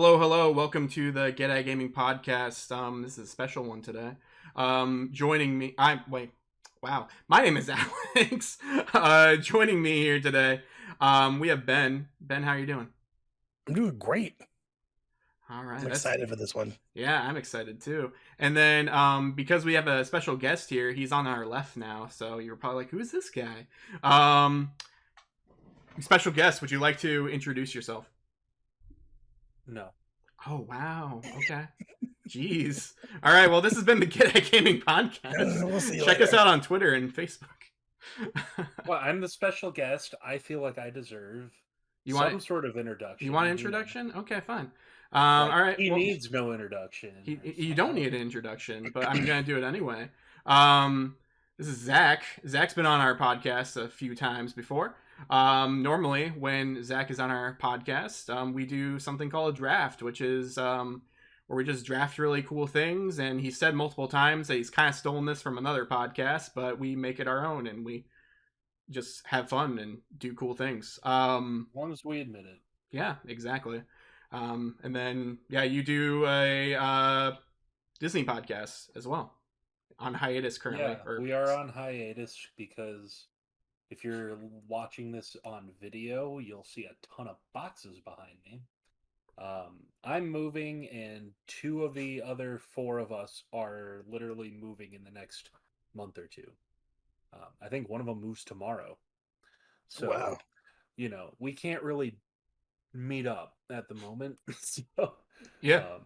Hello, hello. Welcome to the Get At Gaming podcast. This is a special one today. Joining me, wow. My name is Alex. Joining me here today, we have Ben. Ben, how are you doing? I'm doing great. All right, I'm excited for this one. yeah, I'm excited too. And then, because we have a special guest here, he's on our left now. So you're probably like, who's this guy? Um, Special guest. Would you like to introduce yourself? No. Oh wow. Okay. Jeez. All right. Well, this has been the Get At Gaming podcast. We'll see you Check later. us out on Twitter and Facebook. Well, I'm the special guest. I feel like I deserve You some want sort of introduction. you want an you know. introduction? Okay, fine. Like, All right. He Well, needs no introduction. you don't need an introduction, but I'm gonna do it anyway. This is Zach. Zach's been on our podcast a few times before. Normally, when Zach is on our podcast, we do something called a draft, which is where we just draft really cool things. And he said multiple times that he's kind of stolen this from another podcast, but we make it our own and we just have fun and do cool things. As long as we admit it. Yeah, exactly. And then, yeah, you do a Disney podcast as well on hiatus currently. Yeah, we are on hiatus because if you're watching this on video, you'll see a ton of boxes behind me. I'm moving, and two of the other four of us are literally moving in the next month or two. I think one of them moves tomorrow. So, Wow. We can't really meet up at the moment. So, Yeah.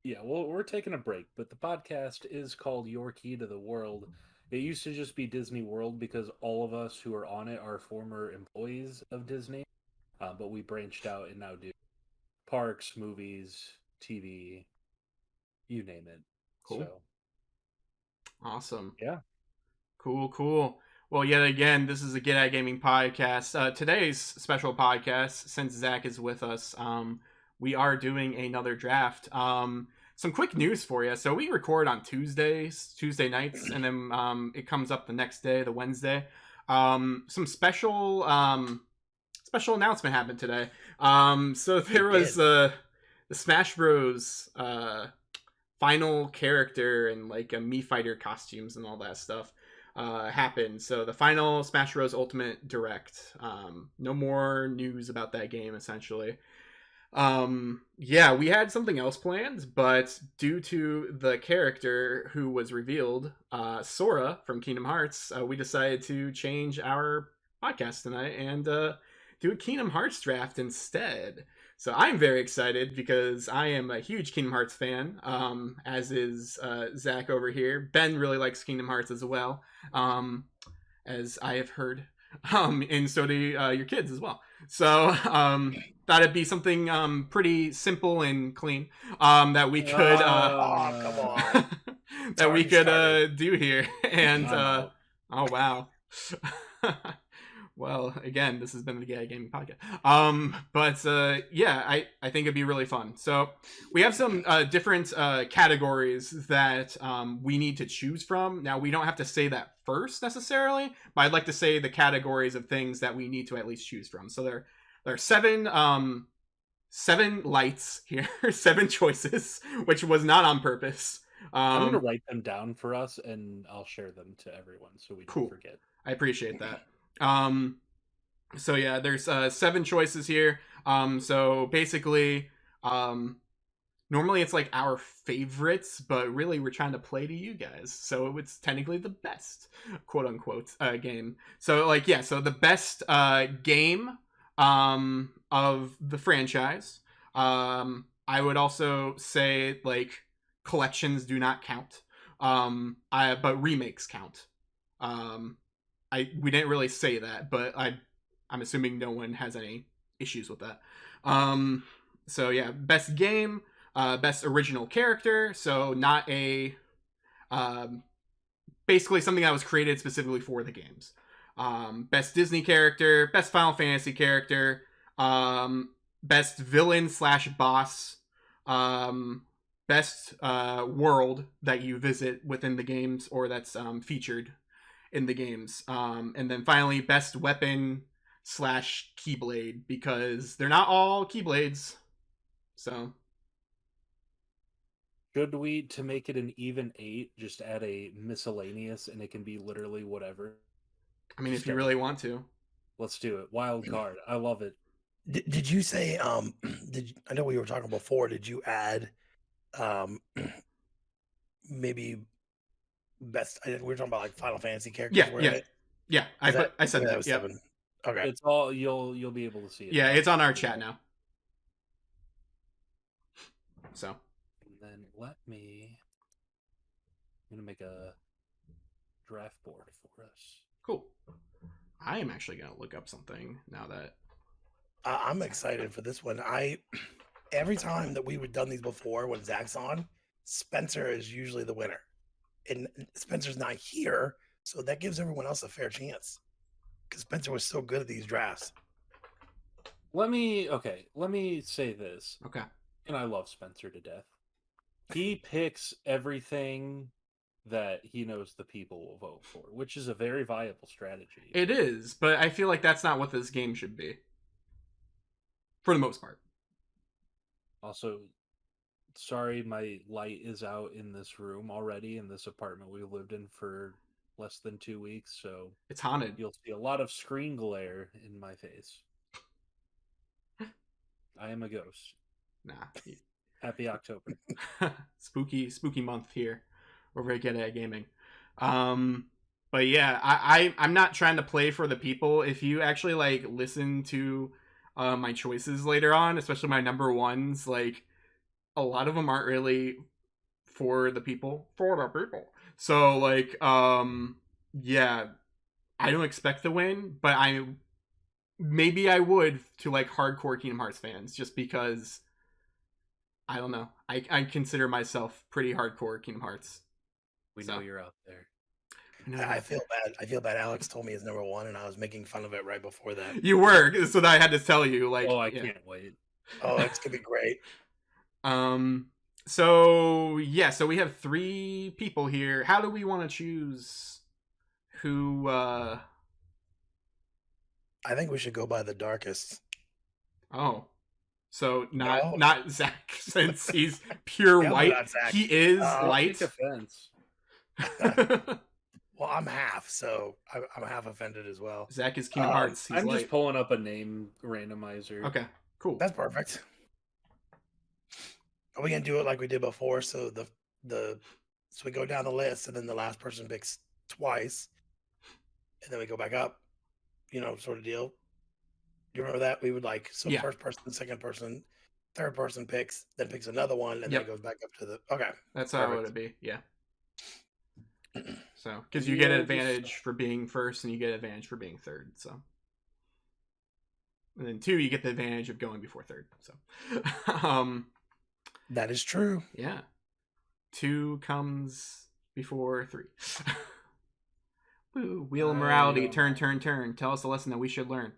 yeah, well, we're taking a break, but the podcast is called Your Key to the World. It used to just be Disney World because all of us who are on it are former employees of Disney, but we branched out and now do parks, movies, TV, you name it. Cool. So, Awesome. yeah. Cool. Well, yet again, this is a Get At Gaming podcast. Today's special podcast, since Zach is with us, we are doing another draft. Some quick news for you. So we record on Tuesday nights, and then it comes up the next day, the Wednesday. Some special announcement happened today. So there was the Smash Bros. Final character and like a Mii Fighter costumes and all that stuff happened. So the final Smash Bros. Ultimate Direct. No more news about that game, essentially. Yeah, we had something else planned, but due to the character who was revealed, Sora from Kingdom Hearts, we decided to change our podcast tonight and do a Kingdom Hearts draft instead. So I'm very excited because I am a huge Kingdom Hearts fan, as is Zach over here. Ben really likes Kingdom Hearts as well, as I have heard, and so do your kids as well. So thought it'd be something pretty simple and clean that we could come on. that we could do here. And I'm out. oh wow. Well, again, this has been the Gay Gaming Podcast. But yeah, I think it'd be really fun. So we have some different categories that we need to choose from. Now, we don't have to say that first necessarily, but I'd like to say the categories of things that we need to at least choose from. So there are seven lights here, seven choices, which was not on purpose. I'm going to write them down for us, and I'll share them to everyone so we don't forget. I appreciate that. So yeah, there's seven choices here. So basically, normally it's like our favorites, but really we're trying to play to you guys. So it's technically the best, quote unquote, game. So like, yeah, so the best game of the franchise. I would also say like collections do not count. But remakes count. We didn't really say that, but I'm assuming no one has any issues with that. So yeah, best game, best original character. So not a basically something that was created specifically for the games. Best Disney character, best Final Fantasy character, best villain / boss, best world that you visit within the games or that's featured in the games, and then finally best weapon / Keyblade, because they're not all Keyblades. So Should we, to make it an even 8, just add a miscellaneous and it can be literally whatever? I mean, if Just you really want to. Let's do it. Wild card. I love it. Did you say I know we were talking before, did you add um maybe best we were talking about like Final Fantasy characters Yeah, were in it? yeah. I said that. was Yep. 7. Okay. It's all you'll be able to see it. Yeah, it's on our chat now. So. And then I'm gonna make a draft board for us. Cool. I am actually gonna look up something now that I'm excited for this one. Every time that we've done these before when Zach's on, Spencer is usually the winner. And Spencer's not here, so that gives everyone else a fair chance. Because Spencer was so good at these drafts. Let me say this. Okay. And I love Spencer to death. He picks everything that he knows the people will vote for, which is a very viable strategy. It is, but I feel like that's not what this game should be. For the most part. Also, sorry, my light is out in this room already in this apartment we lived in for less than 2 weeks, so it's haunted. You'll see a lot of screen glare in my face. I am a ghost. Nah. Happy October. spooky month here over at Get At Gaming. But yeah, I'm not trying to play for the people. If you actually like listen to my choices later on, especially my number ones, like a lot of them aren't really for the people. So like yeah, I don't expect to win, but maybe I would to like hardcore Kingdom Hearts fans, just because I don't know. I consider myself pretty hardcore Kingdom Hearts. We know you're out there. I feel bad. I feel bad. Alex told me his number 1, and I was making fun of it right before that. You were, so that I had to tell you. Like, oh, I can't wait. Oh, it's gonna be great. So yeah, so we have 3 people here. How do we want to choose who? I think we should go by the darkest. Oh, so not Zack, since he's pure white. He is light. Take offense. Well, I'm half, so I'm half offended as well. Zack is Kingdom Hearts. I'm just pulling up a name randomizer. Okay, cool. That's perfect. Are we gonna do it like we did before? So so we go down the list, and then the last person picks twice, and then we go back up. Sort of deal. Do you remember that? We would first person, second person, third person picks, then picks another one, and then it goes back up to the. Okay, that's how it would be. Yeah. So, because you get an advantage for being first, and you get advantage for being third. So, and then 2, you get the advantage of going before third. So, that is true. Yeah, 2 comes before 3. Woo, wheel of morality, turn. Tell us a lesson that we should learn.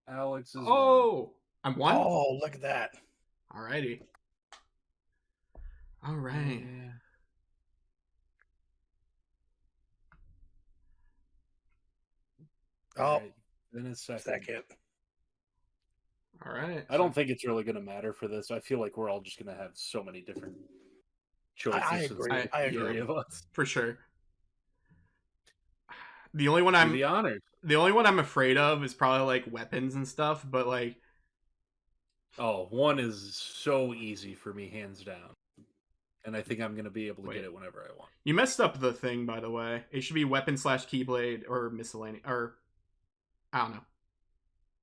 Alex is. Oh, I'm 1. Oh, look at that. Alrighty. All right. Yeah. Oh, right. Then it's second. All right. I don't think it's really going to matter for this. I feel like we're all just going to have so many different choices. I agree. I agree. Of us. For sure. The only one I'm afraid of is probably like weapons and stuff, but like. Oh, 1 is so easy for me, hands down. And I think I'm going to be able to get it whenever I want. You messed up the thing, by the way. It should be weapon/keyblade or miscellaneous, or I don't know.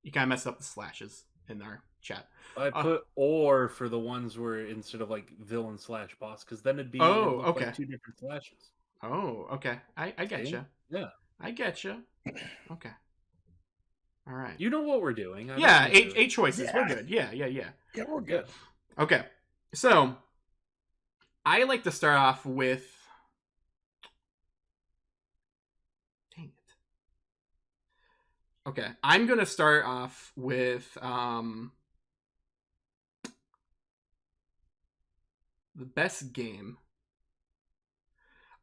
You kind of messed up the slashes in our chat. I put or for the ones where instead of like villain/boss, because then it'd be okay. like 2 different slashes. Oh, okay. I get you. Yeah. I get you. Okay. All right. You know what we're doing. Yeah, 8 choices. Yeah. We're good. Yeah, we're good. Okay. So, I like to start off with... Dang it. Okay. I'm going to start off with... the best game.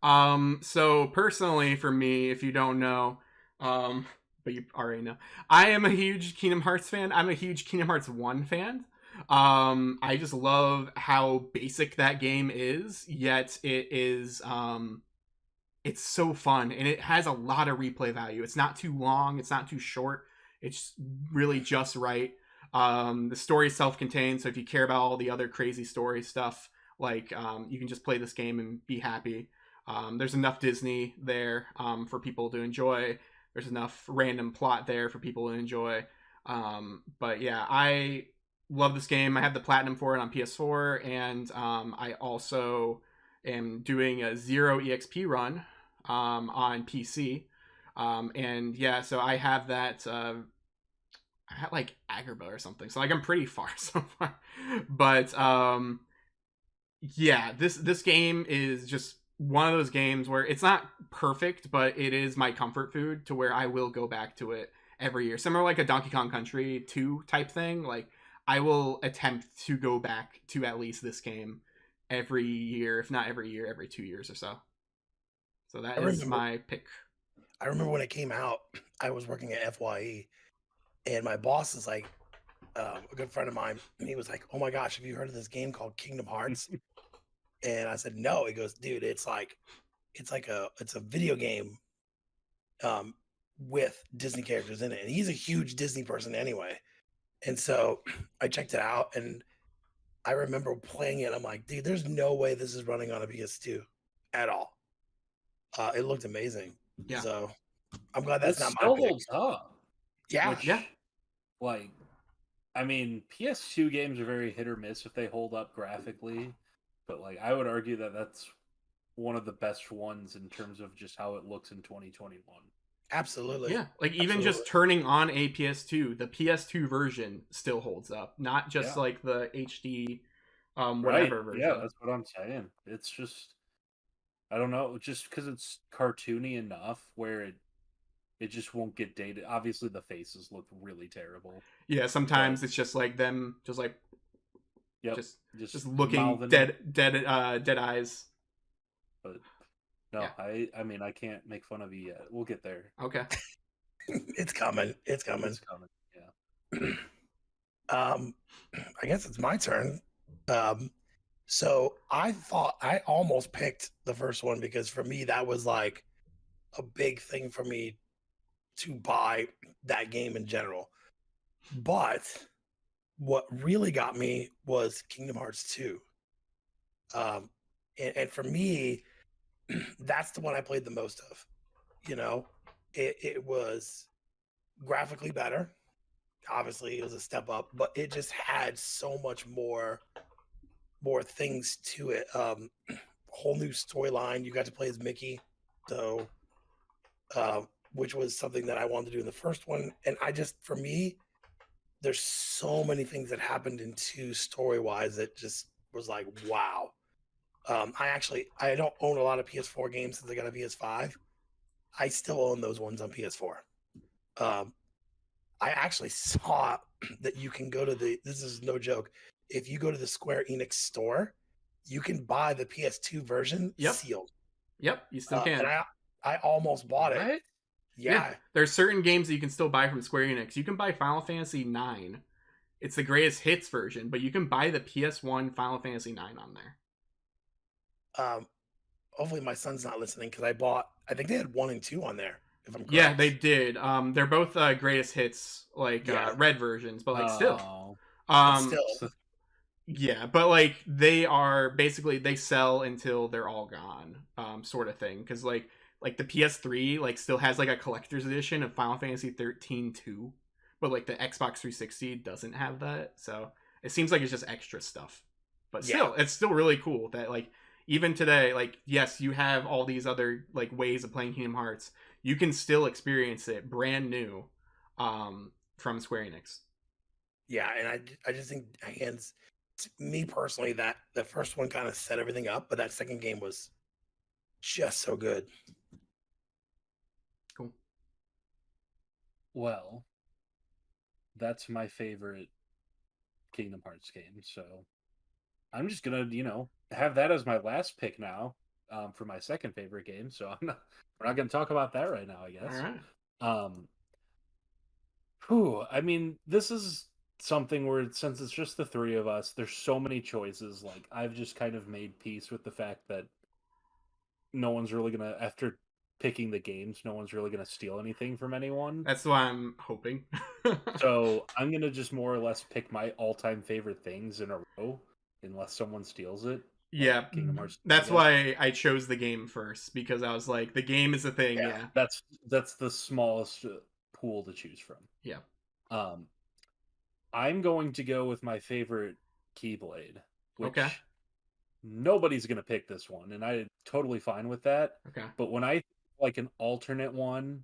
So personally for me, if you don't know, but you already know, I am a huge Kingdom Hearts fan. I'm a huge Kingdom Hearts 1 fan. I just love how basic that game is, yet it is it's so fun and it has a lot of replay value. It's not too long, it's not too short. It's really just right. The story is self-contained, so if you care about all the other crazy story stuff, like you can just play this game and be happy. There's enough Disney there for people to enjoy. There's enough random plot there for people to enjoy. But yeah, I love this game. I have the platinum for it on PS4, and I also am doing a 0 EXP run on PC. And yeah, so I have that. I had like Agrabah or something, so like I'm pretty far so far. But yeah, this game is just one of those games where it's not perfect, but it is my comfort food to where I will go back to it every year. Similar like a Donkey Kong Country 2 type thing. Like I will attempt to go back to at least this game every year, if not every year, every 2 years or so. So that is my pick. I remember when it came out, I was working at FYE, and my boss is like, a good friend of mine, and he was like, "Oh my gosh, have you heard of this game called Kingdom Hearts?" And I said, "No." He goes, "Dude, it's a video game with Disney characters in it." And he's a huge Disney person anyway. And so I checked it out, and I remember playing it. I'm like, dude, there's no way this is running on a PS2 at all. It looked amazing. Yeah. So I'm glad that's It not still my pick. holds up. Yeah. Which, Yeah. like, I mean, PS2 games are very hit or miss if they hold up graphically, but like I would argue that that's one of the best ones in terms of just how it looks in 2021. Absolutely. Yeah, like even Absolutely. just turning on a PS2, the PS2 version still holds up, not just Yeah. like the HD Right. whatever version. Yeah, that's what I'm saying. It's just, I don't know, just because it's cartoony enough where it just won't get dated. Obviously, the faces look really terrible. Yeah, sometimes it's just like them, just like Yep, just looking mouthing dead eyes. But no, Yeah. I mean, I can't make fun of you yet. We'll get there. Okay. It's coming. It's coming. It's coming. Yeah. I guess it's my turn. So I thought I almost picked the first one because for me that was like a big thing for me to buy that game in general. But what really got me was Kingdom Hearts 2. And for me, that's the one I played the most of. You know, it was graphically better. Obviously, it was a step up, but it just had so much more things to it. Whole new storyline. You got to play as Mickey, so which was something that I wanted to do in the first one. And I just, for me, there's so many things that happened in 2 story wise that just was like, wow. I don't own a lot of PS4 games since I got a PS5. I still own those ones on PS4. I actually saw that you can go to this is no joke. If you go to the Square Enix store, you can buy the PS2 version sealed. Yep, you still can. And I almost bought it. Yeah. There's certain games that you can still buy from Square Enix. You can buy Final Fantasy 9. It's the greatest hits version, but you can buy the PS1 Final Fantasy 9 on there. Hopefully my son's not listening because I think they had 1 and 2 on there. If I'm correct. Yeah, they did. They're both greatest hits, like red versions, but like still. Yeah, but like they are basically they sell until they're all gone, sort of thing. Because like the PS3 like still has like a collector's edition of Final Fantasy 13 2, but like the Xbox 360 doesn't have that. So it seems like it's just extra stuff. But still, it's still really cool that like even today, like yes, you have all these other like ways of playing Kingdom Hearts. You can still experience it brand new from Square Enix. Yeah, and I just think hands me personally that the first one kind of set everything up, but that second game was just so good. Cool. Well, that's my favorite Kingdom Hearts game, so I'm just gonna, have that as my last pick now for my second favorite game. So we're not gonna talk about that right now, I guess. All right. I mean, this is something where, since it's just the three of us, there's so many choices. Like, I've just kind of made peace with the fact that no one's really gonna, after picking the games, no one's really gonna steal anything from anyone. That's why I'm hoping. So I'm gonna just more or less pick my all-time favorite things in a row, unless someone steals it. Yeah, Like Kingdom Hearts 2, I that's guess. why I chose the game first, because I was like, the game is a thing. Yeah. Yeah. That's the smallest pool to choose from. Yeah. I'm going to go with my favorite Keyblade, which Okay. nobody's gonna pick this one, and I'm totally fine with that. Okay. But when I like an alternate one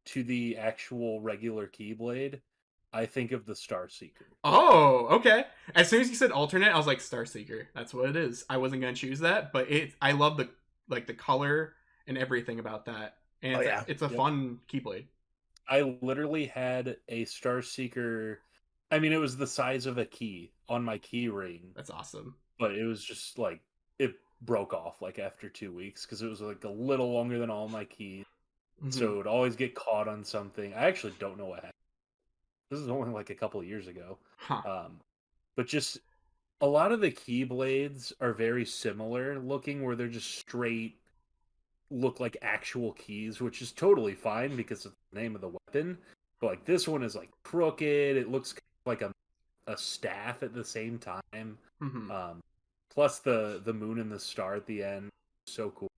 to the actual regular Keyblade, I think of the Star Seeker. Oh, okay. As soon as you said alternate, I was like, Star Seeker. That's what it is. I wasn't gonna choose that, but I love the color and everything about that, and it's a Yep. fun Keyblade. I literally had a Star Seeker. I mean, it was the size of a key on my key ring, That's awesome. but it was just like it broke off like after 2 weeks because it was like a little longer than all my keys. Mhm. So it would always get caught on something. I actually don't know what happened. This is only like a couple of years ago. Huh. But just a lot of the Keyblades are very similar looking, where they're just straight, look like actual keys, which is totally fine because it's the name of the weapon. But like this one is like crooked. It looks like a staff at the same time. Mhm. Plus the moon and the star at the end, so cool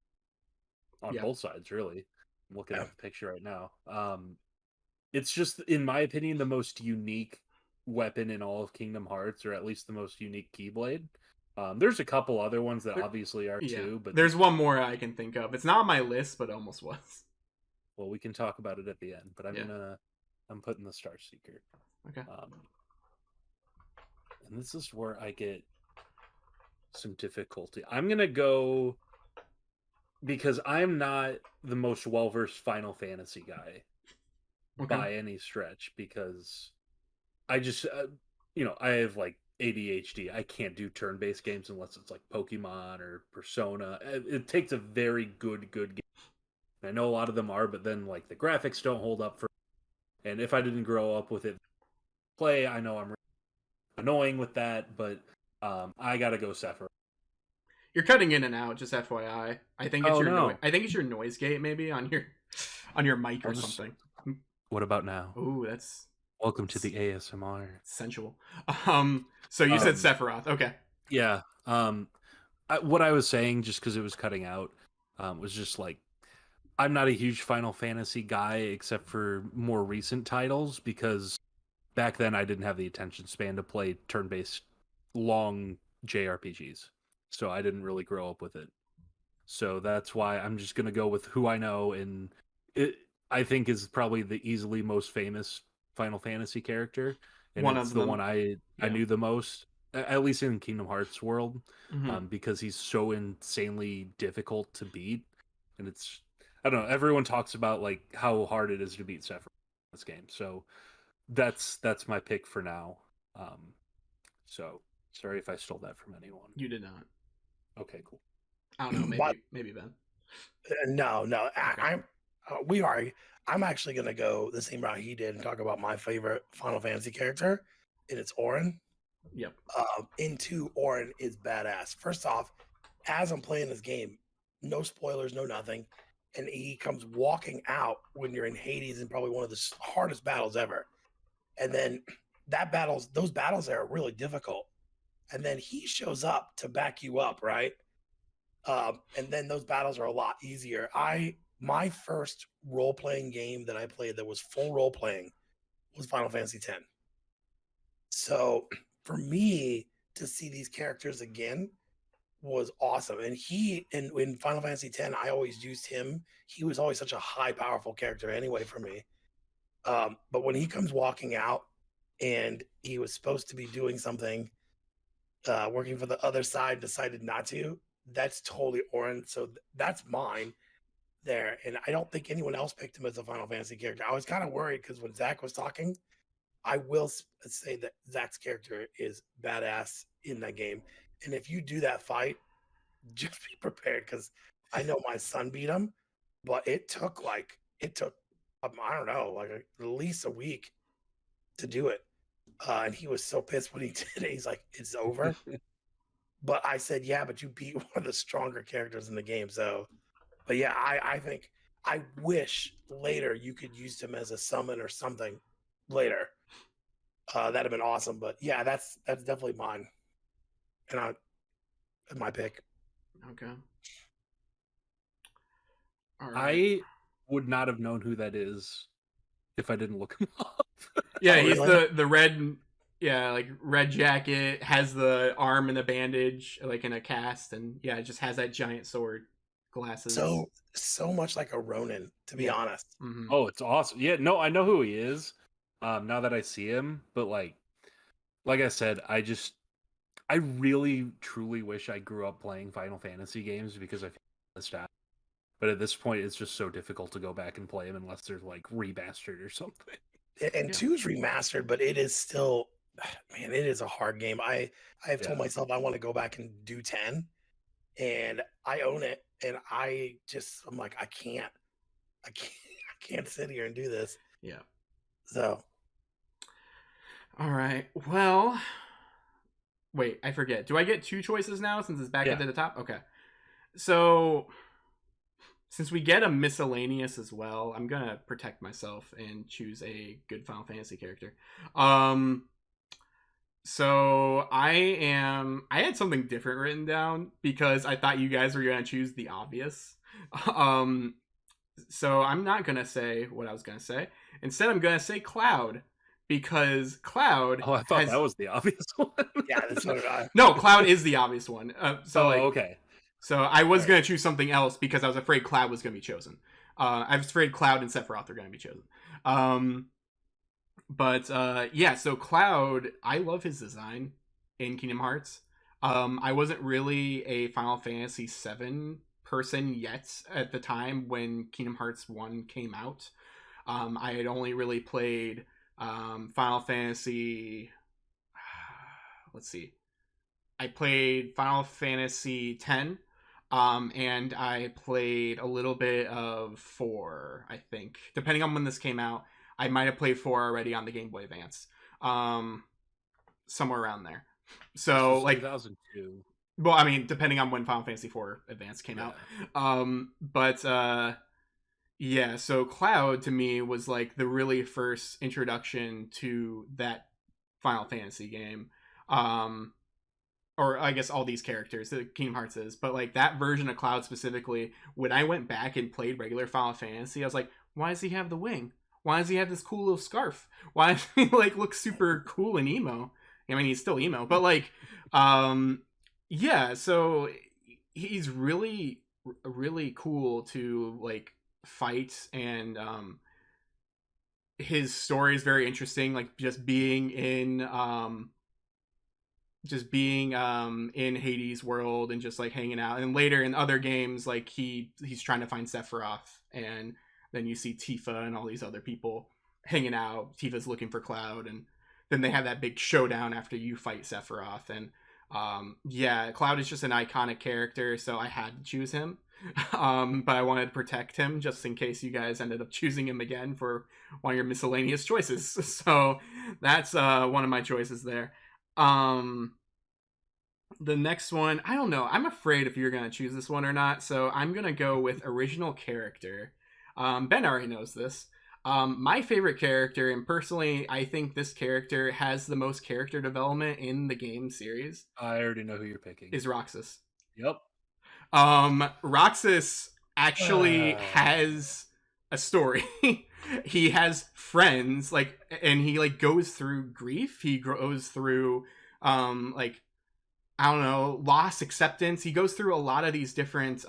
on Yeah. both sides, really. I'm looking Yeah. at the picture right now. It's just, in my opinion, the most unique weapon in all of Kingdom Hearts, or at least the most unique Keyblade. There's a couple other ones that There- obviously are Yeah. too, but There's one more I can think of. It's not on my list, but it almost was. well, we can talk about it at the end. But Yeah. I'm putting the Star Seeker. Okay. And this is where I get some difficulty. I'm gonna go, because I'm not the most well-versed Final Fantasy guy Okay. by any stretch, because I just I have like ADHD. I can't do turn-based games unless it's like Pokemon or Persona. It takes a very good game. I know a lot of them are, but then like the graphics don't hold up for. And if I didn't grow up with it, I know I'm annoying with that, but I gotta go Sephiroth. You're cutting in and out, just FYI. I think it's I think it's your noise gate, maybe on your mic or something. What about now? Ooh, that's Welcome to the ASMR. sensual. So you said Sephiroth. Okay. Yeah. What I was saying, just because it was cutting out, was just like, I'm not a huge Final Fantasy guy except for more recent titles, because back then I didn't have the attention span to play turn-based long JRPGs. So I didn't really grow up with it. So that's why I'm just going to go with who I know, and it I think is probably the easily most famous Final Fantasy character, and One it's of the them. one I knew the most, at least in Kingdom Hearts world, because he's so insanely difficult to beat. And it's, I don't know, everyone talks about like how hard it is to beat Sephiroth in this game. So that's my pick for now. So sorry if I stole that from anyone. You did not. Okay, cool. I don't know. Maybe Ben. No. Okay. I'm actually gonna go the same route he did and talk about my favorite Final Fantasy character, and it's Auron. Yep. Into Auron is badass. First off, as I'm playing this game, no spoilers, no nothing, and he comes walking out when you're in Hades in probably one of the hardest battles ever, and then those battles there are really difficult, and then he shows up to back you up, right? And then those battles are a lot easier. My first role playing game that I played that was full role playing was Final Fantasy X. So for me to see these characters again was awesome. And in Final Fantasy X, I always used him. He was always such a high, powerful character anyway for me. But when he comes walking out and he was supposed to be doing something, working for the other side, decided not to, that's totally Auron. So that's mine there. And I don't think anyone else picked him as a Final Fantasy character. I was kind of worried because when Zack was talking, I will say that Zack's character is badass in that game. And if you do that fight, just be prepared, because I know my son beat him, but it took I don't know, like at least a week to do it. and he was so pissed when he did it. He's like, "It's over." But I said, "Yeah, but you beat one of the stronger characters in the game." So, but yeah, I think I wish later you could use him as a summon or something later. That'd have been awesome. But yeah, that's definitely mine, and my pick. Okay. All right. I would not have known who that is if I didn't look him up. Yeah, Oh, he's really? the red, yeah, like red jacket, has the arm in a bandage, like in a cast, and yeah, just has that giant sword, glasses. So much like a Ronin, to be Yeah. honest. Mm-hmm. Oh, it's awesome. Yeah, no, I know who he is. Now that I see him, but like I said, I really truly wish I grew up playing Final Fantasy games because I feel nostalgic. But at this point, it's just so difficult to go back and play them unless they're like remastered or something. And Yeah. 2's remastered, but it is still, man, it is a hard game. I have told Yeah. myself I want to go back and do 10, and I own it, and I'm like, I can't, I can't sit here and do this. Yeah. So All right. Well, wait, I forget. Do I get 2 choices now since it's back Yeah. at the top? Okay. So, since we get a miscellaneous as well, I'm gonna protect myself and choose a good Final Fantasy character. So I had something different written down because I thought you guys were gonna choose the obvious. So I'm not gonna say what I was gonna say. Instead, I'm gonna say Cloud because Cloud. Oh, I thought that was the obvious one. yeah, that's what I. No, Cloud is the obvious one. Okay. So I was Right. gonna choose something else because I was afraid Cloud was gonna be chosen. I was afraid Cloud and Sephiroth are gonna be chosen. Yeah, so Cloud, I love his design in Kingdom Hearts. I wasn't really a Final Fantasy VII person yet at the time when Kingdom Hearts 1 came out. I had only really played Final Fantasy. Let's see. I played Final Fantasy X, and I played a little bit of 4, I think. Depending on when this came out, I might have played 4 already on the Game Boy Advance. Somewhere around there. So, like, 2002. well, I mean, depending on when Final Fantasy 4 Advance came out. Yeah, so Cloud to me was like the really first introduction to that Final Fantasy game. Or I guess all these characters that Kingdom Hearts is, but like that version of Cloud specifically, when I went back and played regular Final Fantasy, I was like, why does he have the wing? Why does he have this cool little scarf? Why does he like look super cool and emo? I mean, he's still emo, but like, yeah. So he's really, really cool to like fight, and his story is very interesting. Like just being in Hades world and just like hanging out, and later in other games like he's trying to find Sephiroth, and then you see Tifa and all these other people hanging out. Tifa's looking for Cloud, and then they have that big showdown after you fight Sephiroth. And yeah, Cloud is just an iconic character, so I had to choose him. But I wanted to protect him just in case you guys ended up choosing him again for one of your miscellaneous choices. So that's one of my choices there. The next one, I don't know. I'm afraid if you're gonna choose this one or not, so I'm gonna go with original character. Ben already knows this. My favorite character, and personally, I think this character has the most character development in the game series, I already know who you're picking. is Roxas. Yep. Roxas actually has a story. He has friends, like, and he like goes through grief. He goes through like, I don't know, loss, acceptance. He goes through a lot of these different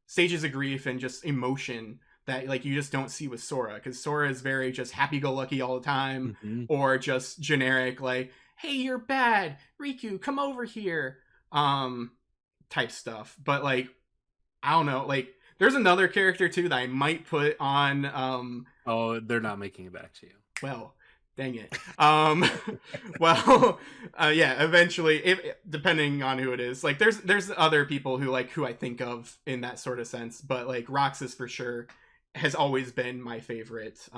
stages of grief and just emotion that like you just don't see with Sora, because Sora is very just happy-go-lucky all the time, or just generic like, hey, you're bad, Riku, come over here, type stuff. But like, I don't know, like there's another character too that I might put on Oh, they're not making it back to you. well, dang it. Yeah, eventually, if depending on who it is, like there's other people who I think of in that sort of sense, but like Roxas for sure has always been my favorite.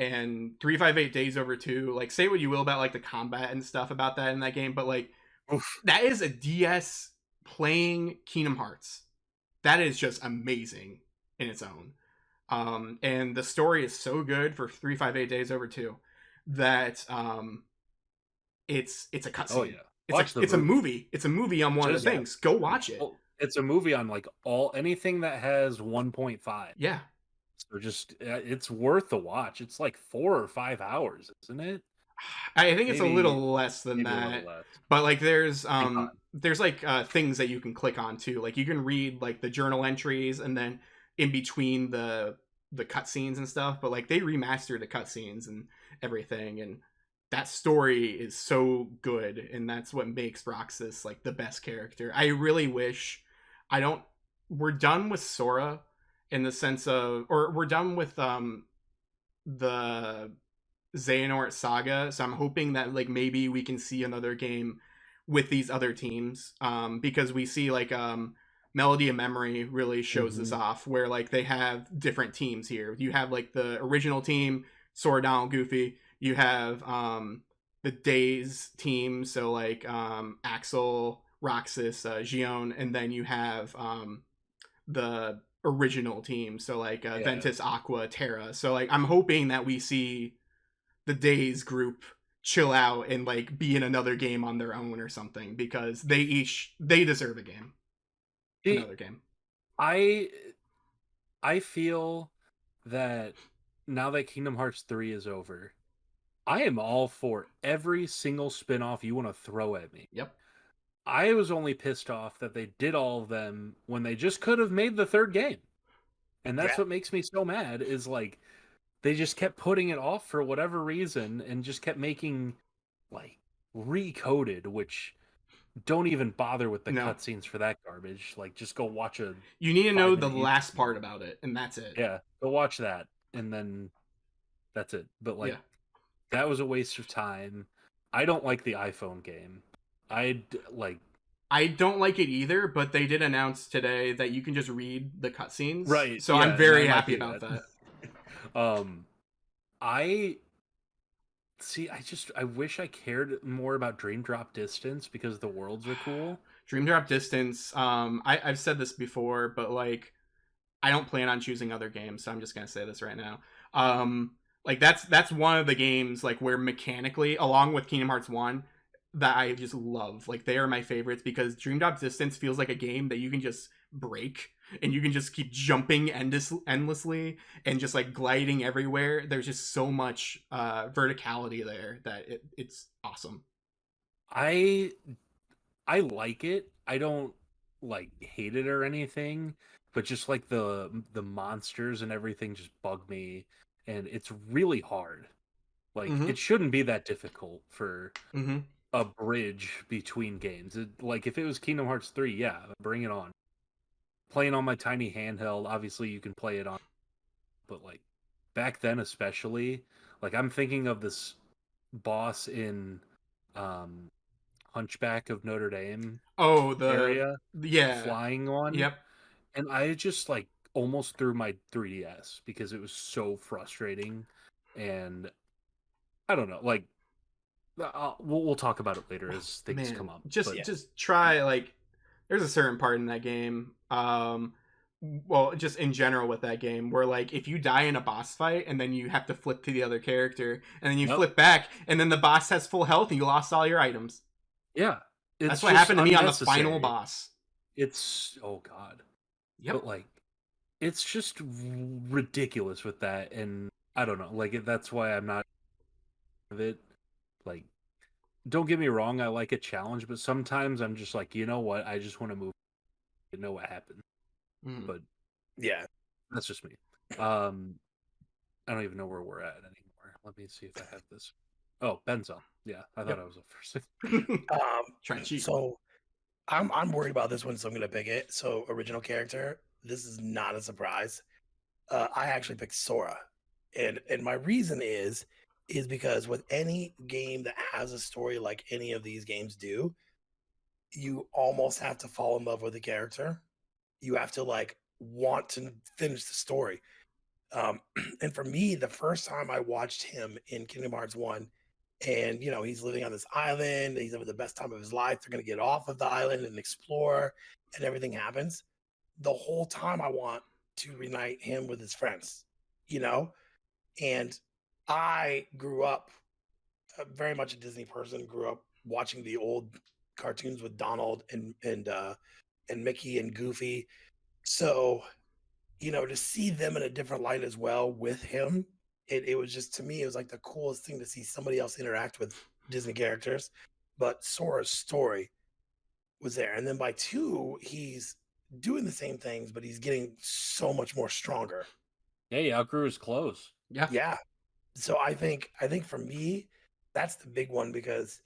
and 358 Days Over 2, like, say what you will about like the combat and stuff about that in that game, but like Oof. that is a DS playing Kingdom Hearts. That is just amazing in its own. And the story is so good for 358 Days Over 2 that it's a cutscene. Oh yeah. It's a movie. It's a movie on one of the Yeah. things. Go watch it. Well, it's a movie on like anything that has 1.5. Yeah. So just it's worth the watch. It's like 4 or 5 hours, isn't it? I think it's a Maybe- little less than maybe a little that. less. But like there's on. like things that you can click on too. Like you can read like the journal entries and then in between the cutscenes and stuff, but like they remastered the cutscenes and everything, and that story is so good, and that's what makes Roxas like the best character. I really wish we're done with Sora in the sense of, or we're done with the Xehanort saga, so I'm hoping that like maybe we can see another game with these other teams, because we see like Melody of Memory really shows this off, where like they have different teams here. You have like the original team, Sora, Donald, Goofy. You have the Days team, so like Axel, Roxas, Gion, and then you have the original team, so like Ventus, Aqua, Terra. So like I'm hoping that we see the Days group chill out and like be in another game on their own or something, because they deserve a game. Another game. I feel that now that Kingdom Hearts 3 is over, I am all for every single spin-off you want to throw at me. Yep. I was only pissed off that they did all of them when they just could have made the third game. And that's what makes me so mad, is like they just kept putting it off for whatever reason and just kept making like recoded, which don't even bother with the cutscenes for that garbage. Like just go watch a You need to know the last part about it, and that's it. Yeah, go watch that and then that's it. But like that was a waste of time. I don't like the iPhone game. I don't like it either, but they did announce today that you can just read the cutscenes. Right. So I'm very happy about that. I wish I cared more about Dream Drop Distance because the worlds are cool. Dream Drop Distance, I've said this before, but like I don't plan on choosing other games, so I'm just gonna say this right now. Like that's one of the games like where mechanically, along with Kingdom Hearts 1, that I just love. Like they are my favorites, because Dream Drop Distance feels like a game that you can just break and you can just keep jumping endlessly and just like gliding everywhere. There's just so much verticality there that it's awesome. I like it. I don't like hate it or anything, but just like the monsters and everything just bug me, and it's really hard. Like it shouldn't be that difficult for a bridge between games. Like if it was Kingdom Hearts 3, yeah, bring it on. Playing on my tiny handheld, obviously you can play it on, but like back then especially, like I'm thinking of this boss in Hunchback of Notre Dame. Oh, the area, flying one. Yep. And I just like almost threw my 3DS because it was so frustrating, and I don't know, like we'll talk about it later as things come up. Just try, like there's a certain part in that game, well, just in general with that game, where like if you die in a boss fight and then you have to flip to the other character and then you flip back and then the boss has full health and you lost all your items. Yeah, that's what happened to me on the final boss. It's oh god. Yep. But like it's just ridiculous with that, and I don't know, like that's why I'm not of it. Like don't get me wrong, I like a challenge, but sometimes I'm just like, you know what, I just want to move and know what happened. But yeah, that's just me. I don't even know where we're at anymore. Let me see if I have this. Oh, Benzo. Yeah, I thought I was up first. So I'm worried about this one, so I'm gonna pick it. So original character. This is not a surprise. I actually picked Sora, and my reason is because with any game that has a story like any of these games do, you almost have to fall in love with the character. You have to like want to finish the story. And for me, the first time I watched him in Kingdom Hearts 1, and he's living on this island, he's having the best time of his life. They're gonna get off of the island and explore, and everything happens. The whole time I want to reunite him with his friends, you know? And I grew up very much a Disney person, grew up watching the old cartoons with Donald and Mickey and Goofy. So, to see them in a different light as well with him, it was just, to me, it was like the coolest thing to see somebody else interact with Disney characters. But Sora's story was there. And then by two, he's doing the same things, but he's getting so much more stronger. Yeah, he outgrew his clothes. Yeah. Yeah. So I think for me, that's the big one, because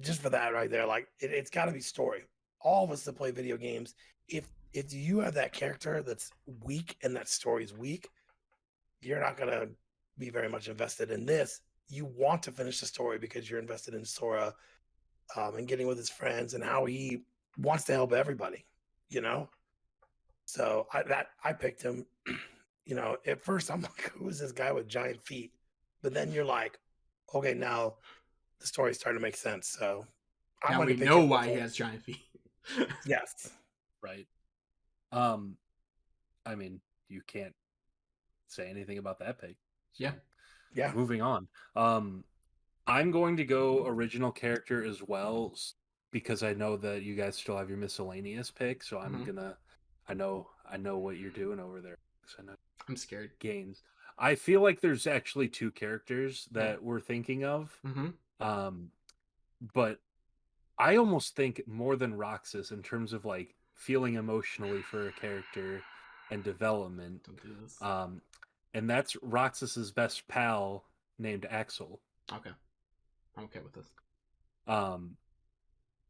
just for that right there, like it's got to be story. All of us that play video games, if you have that character that's weak and that story's weak, you're not gonna be very much invested in this. You want to finish the story because you're invested in Sora, and getting with his friends and how he wants to help everybody. You know, so I picked him. At first I'm like, who is this guy with giant feet? But then you're like, okay, now the story's starting to make sense. So I'm Now going we to pick know him why he before- has giant feet. Yes. Right. I mean, you can't say anything about that pick. Yeah. Yeah. Moving on. I'm going to go original character as well, because I know that you guys still have your miscellaneous pick. So I'm Mhm. gonna. I know what you're doing over there. 'Cause I know I'm scared. games. I feel like there's actually two characters that we're thinking of. Mm-hmm. But I almost think more than Roxas in terms of like feeling emotionally for a character and development. Don't do this. And that's Roxas's best pal named Axel. Okay. I'm okay with this.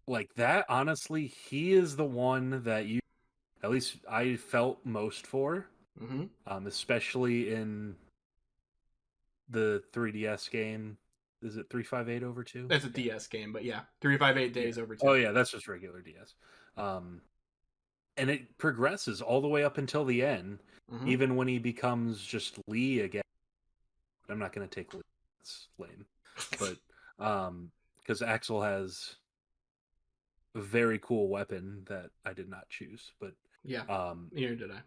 Like that, honestly, he is the one that at least I felt most for. Mm-hmm. Especially in the 3DS game. Is it 358 over 2? That's a DS game, but yeah, 358 days over 2. Oh yeah, that's just regular DS. And it progresses all the way up until the end, even when he becomes just Lee again. I'm not going to take Lee. It's lame. But because Axel has a very cool weapon that I did not choose. But yeah, neither did I.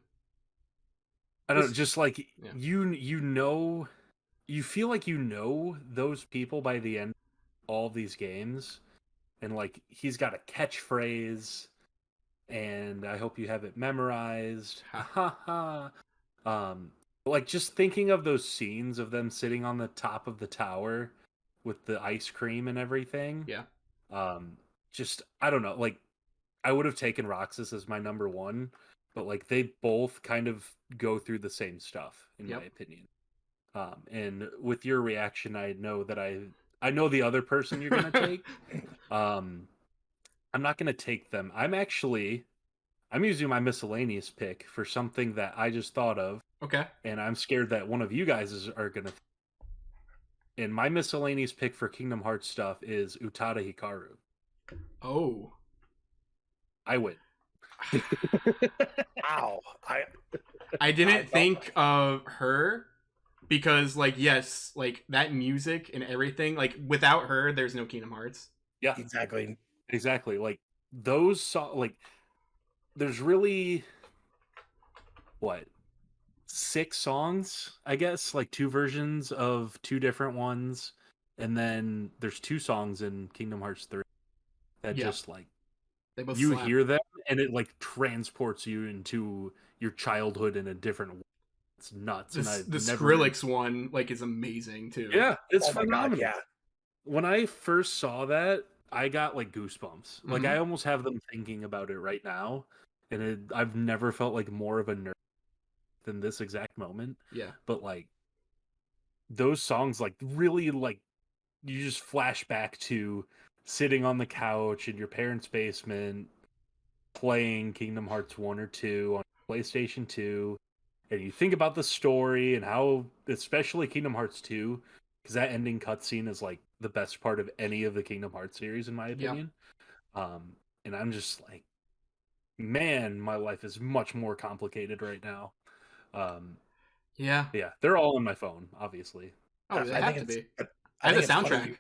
I don't know, just like Yeah. you feel like those people by the end of all these games, and like he's got a catchphrase, and I hope you have it memorized. Ha ha ha. Like just thinking of those scenes of them sitting on the top of the tower with the ice cream and everything. Yeah. Just I don't know, like I would have taken Roxas as my number one, but like they both kind of go through the same stuff in my opinion. And with your reaction, I know that I know the other person you're gonna take. I'm not gonna take them. I'm using my miscellaneous pick for something that I just thought of. Okay. And I'm scared that one of you guys are gonna. And my miscellaneous pick for Kingdom Hearts stuff is Utada Hikaru. Oh. I win. Wow. I didn't think of her because, like, yes, like that music and everything, like without her, there's no Kingdom Hearts. Yeah, exactly. Like those like there's really 6 songs, I guess, like 2 versions of 2 different ones, and then there's 2 songs in Kingdom Hearts 3 that just like you slap. hear them and it like transports you into your childhood in a different way. It's nuts. The Skrillex one like is amazing too. Yeah, it's phenomenal. God, yeah. When I first saw that, I got like goosebumps. Like I almost have them thinking about it right now, and I've never felt like more of a nerd than this exact moment. Yeah. But like those songs, like really, like you just flash back to sitting on the couch in your parents' basement playing Kingdom Hearts 1 or 2 on PlayStation 2, and you think about the story and how, especially Kingdom Hearts 2, because that ending cutscene is like the best part of any of the Kingdom Hearts series, in my opinion. And I'm just like, man, my life is much more complicated right now. Yeah. Yeah, they're all on my phone, obviously. Oh, they I have think to it's be. I I have think the it's funny. soundtrack.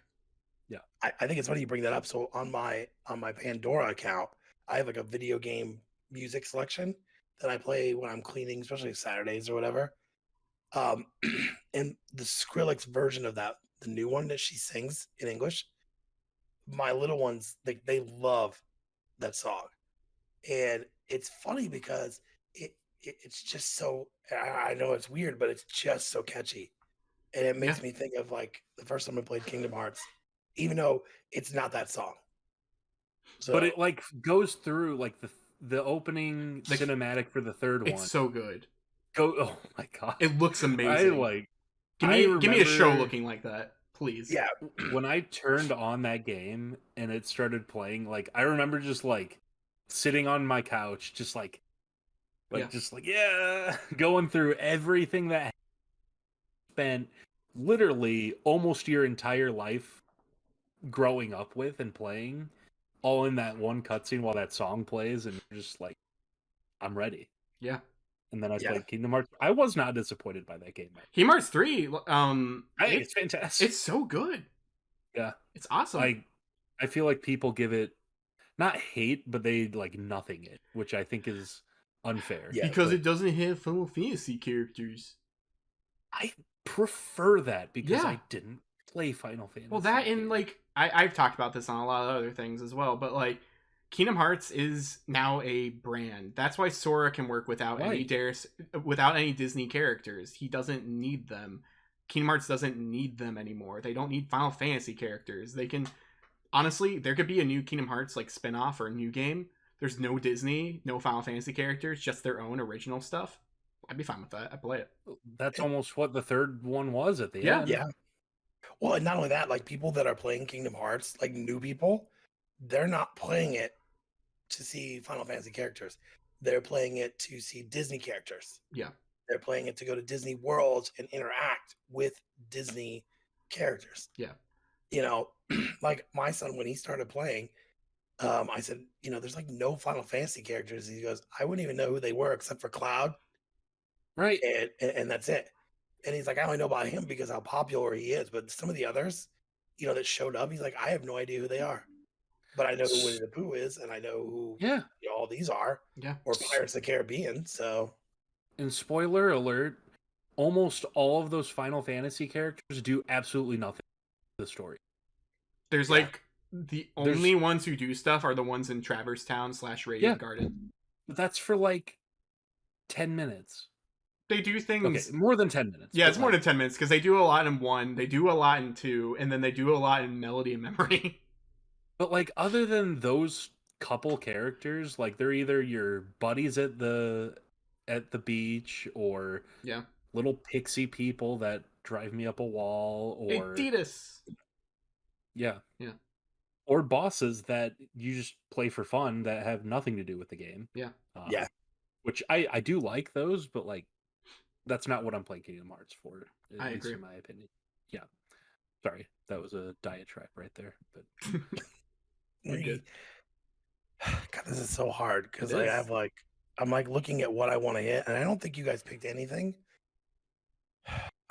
Yeah. I think it's funny you bring that up. So on my Pandora account, I have like a video game music selection that I play when I'm cleaning, especially Saturdays or whatever. Um, and the Skrillex version of that, the new one that she sings in English, my little ones they love that song, and it's funny because it's just so. I know it's weird, but it's just so catchy, and it Yeah. makes me think of like the first time I played Kingdom Hearts, even though it's not that song. But So it like goes through like the opening The- cinematic for the third It's one. so good. Oh my god. It looks I amazing. like Give I me a show remember looking like that, please. yeah, when I turned on that game and it started playing, like I remember just like sitting on my couch, just Yeah. just like yeah, going through everything that spent literally almost your entire life growing up with and playing, all in that one cutscene while that song plays, and you're just like, I'm ready. Yeah. And then I Yeah. played Kingdom Hearts. I was not disappointed by that game. Kingdom Hearts 3, It's fantastic. it's so good. Yeah. It's awesome. I feel like people give it not hate, but they like nothing it, which I think is unfair. Yeah, because but- it doesn't have Final Fantasy characters. I prefer that because Yeah. I didn't play Final Fantasy. Well, that and game. like I've talked about this on a lot of other things as well, but like Kingdom Hearts is now a brand. That's why Sora can work without Right. without any Disney characters. He doesn't need them. Kingdom Hearts doesn't need them anymore. They don't need Final Fantasy characters. They can honestly, there could be a new Kingdom Hearts like spin-off or a new game. There's no Disney, no Final Fantasy characters, just their own original stuff. I'd be fine with that. I'd play it. That's almost what the third one was at the Yeah. end. Yeah. Well, and not only that, like people that are playing Kingdom Hearts, like new people, they're not playing it to see Final Fantasy characters. They're playing it to see Disney characters. Yeah. They're playing it to go to Disney worlds and interact with Disney characters. Yeah. You know, like my son, when he started playing, I said, you know, there's like no Final Fantasy characters. He goes, I wouldn't even know who they were except for Cloud, Right. and that's it. And he's like, I only know about him because how popular he is. But some of the others, you know, that showed up, he's like, I have no idea who they are. But I know who Winnie the Pooh is, and I know who Yeah. you know, all these are, Yeah. or Pirates of the Caribbean. So And spoiler alert, almost all of those Final Fantasy characters do absolutely nothing to the story. There's Yeah. like the only ones who do stuff are the ones in Traverse Town / Radiant Yeah. Garden. But that's for like 10 minutes. They do things. Okay, more than 10 minutes. Yeah, but, it's more like, than 10 minutes because they do a lot in 1, they do a lot in 2, and then they do a lot in Melody and Memory. But like other than those couple characters, like they're either your buddies at the beach or Yeah. little pixie people that drive me up a wall Hey, or Titus. yeah. Yeah. Or bosses that you just play for fun that have nothing to do with the game. Yeah. Yeah. Which I do like those, but like that's not what I'm playing Kingdom Hearts for. I At least agree. in my opinion. Yeah. Sorry, that was a diatribe right there. But You're good. God, this is so hard because It I is. have like I'm like looking at what I want to hit, and I don't think you guys picked anything.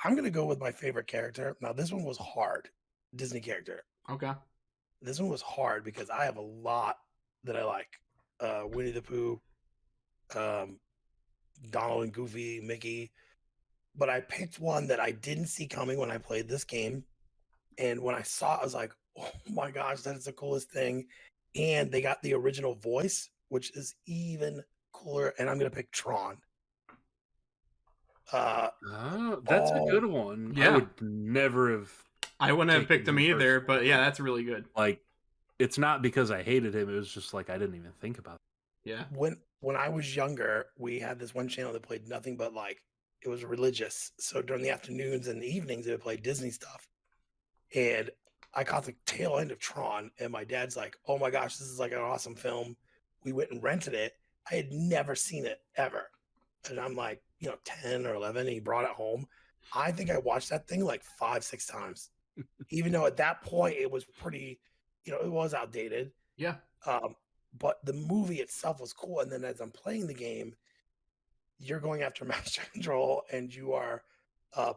I'm gonna go with my favorite character. Now, this one was hard, Disney character. Okay. This one was hard because I have a lot that I like. Winnie the Pooh, Donald and Goofy, Mickey. But I picked one that I didn't see coming when I played this game. And when I saw it, I was like, oh my gosh, that is the coolest thing. And they got the original voice, which is even cooler. And I'm going to pick Tron. That's a good one. Yeah. I would never have I wouldn't have taken picked him him either, first. but yeah, that's really good. like it's not because I hated him, it was just like I didn't even think about it. Yeah. When I was younger, we had this one channel that played nothing but like it was religious. So during the afternoons and the evenings, it would play Disney stuff. And I caught the tail end of Tron, and my dad's like, "Oh my gosh, this is like an awesome film." We went and rented it. I had never seen it ever, and I'm like, 10 or 11. And he brought it home. I think I watched that thing like 5-6 times, even though at that point it was pretty, it was outdated. Yeah. But the movie itself was cool. And then as I'm playing the game, you're going after Master Control, and you are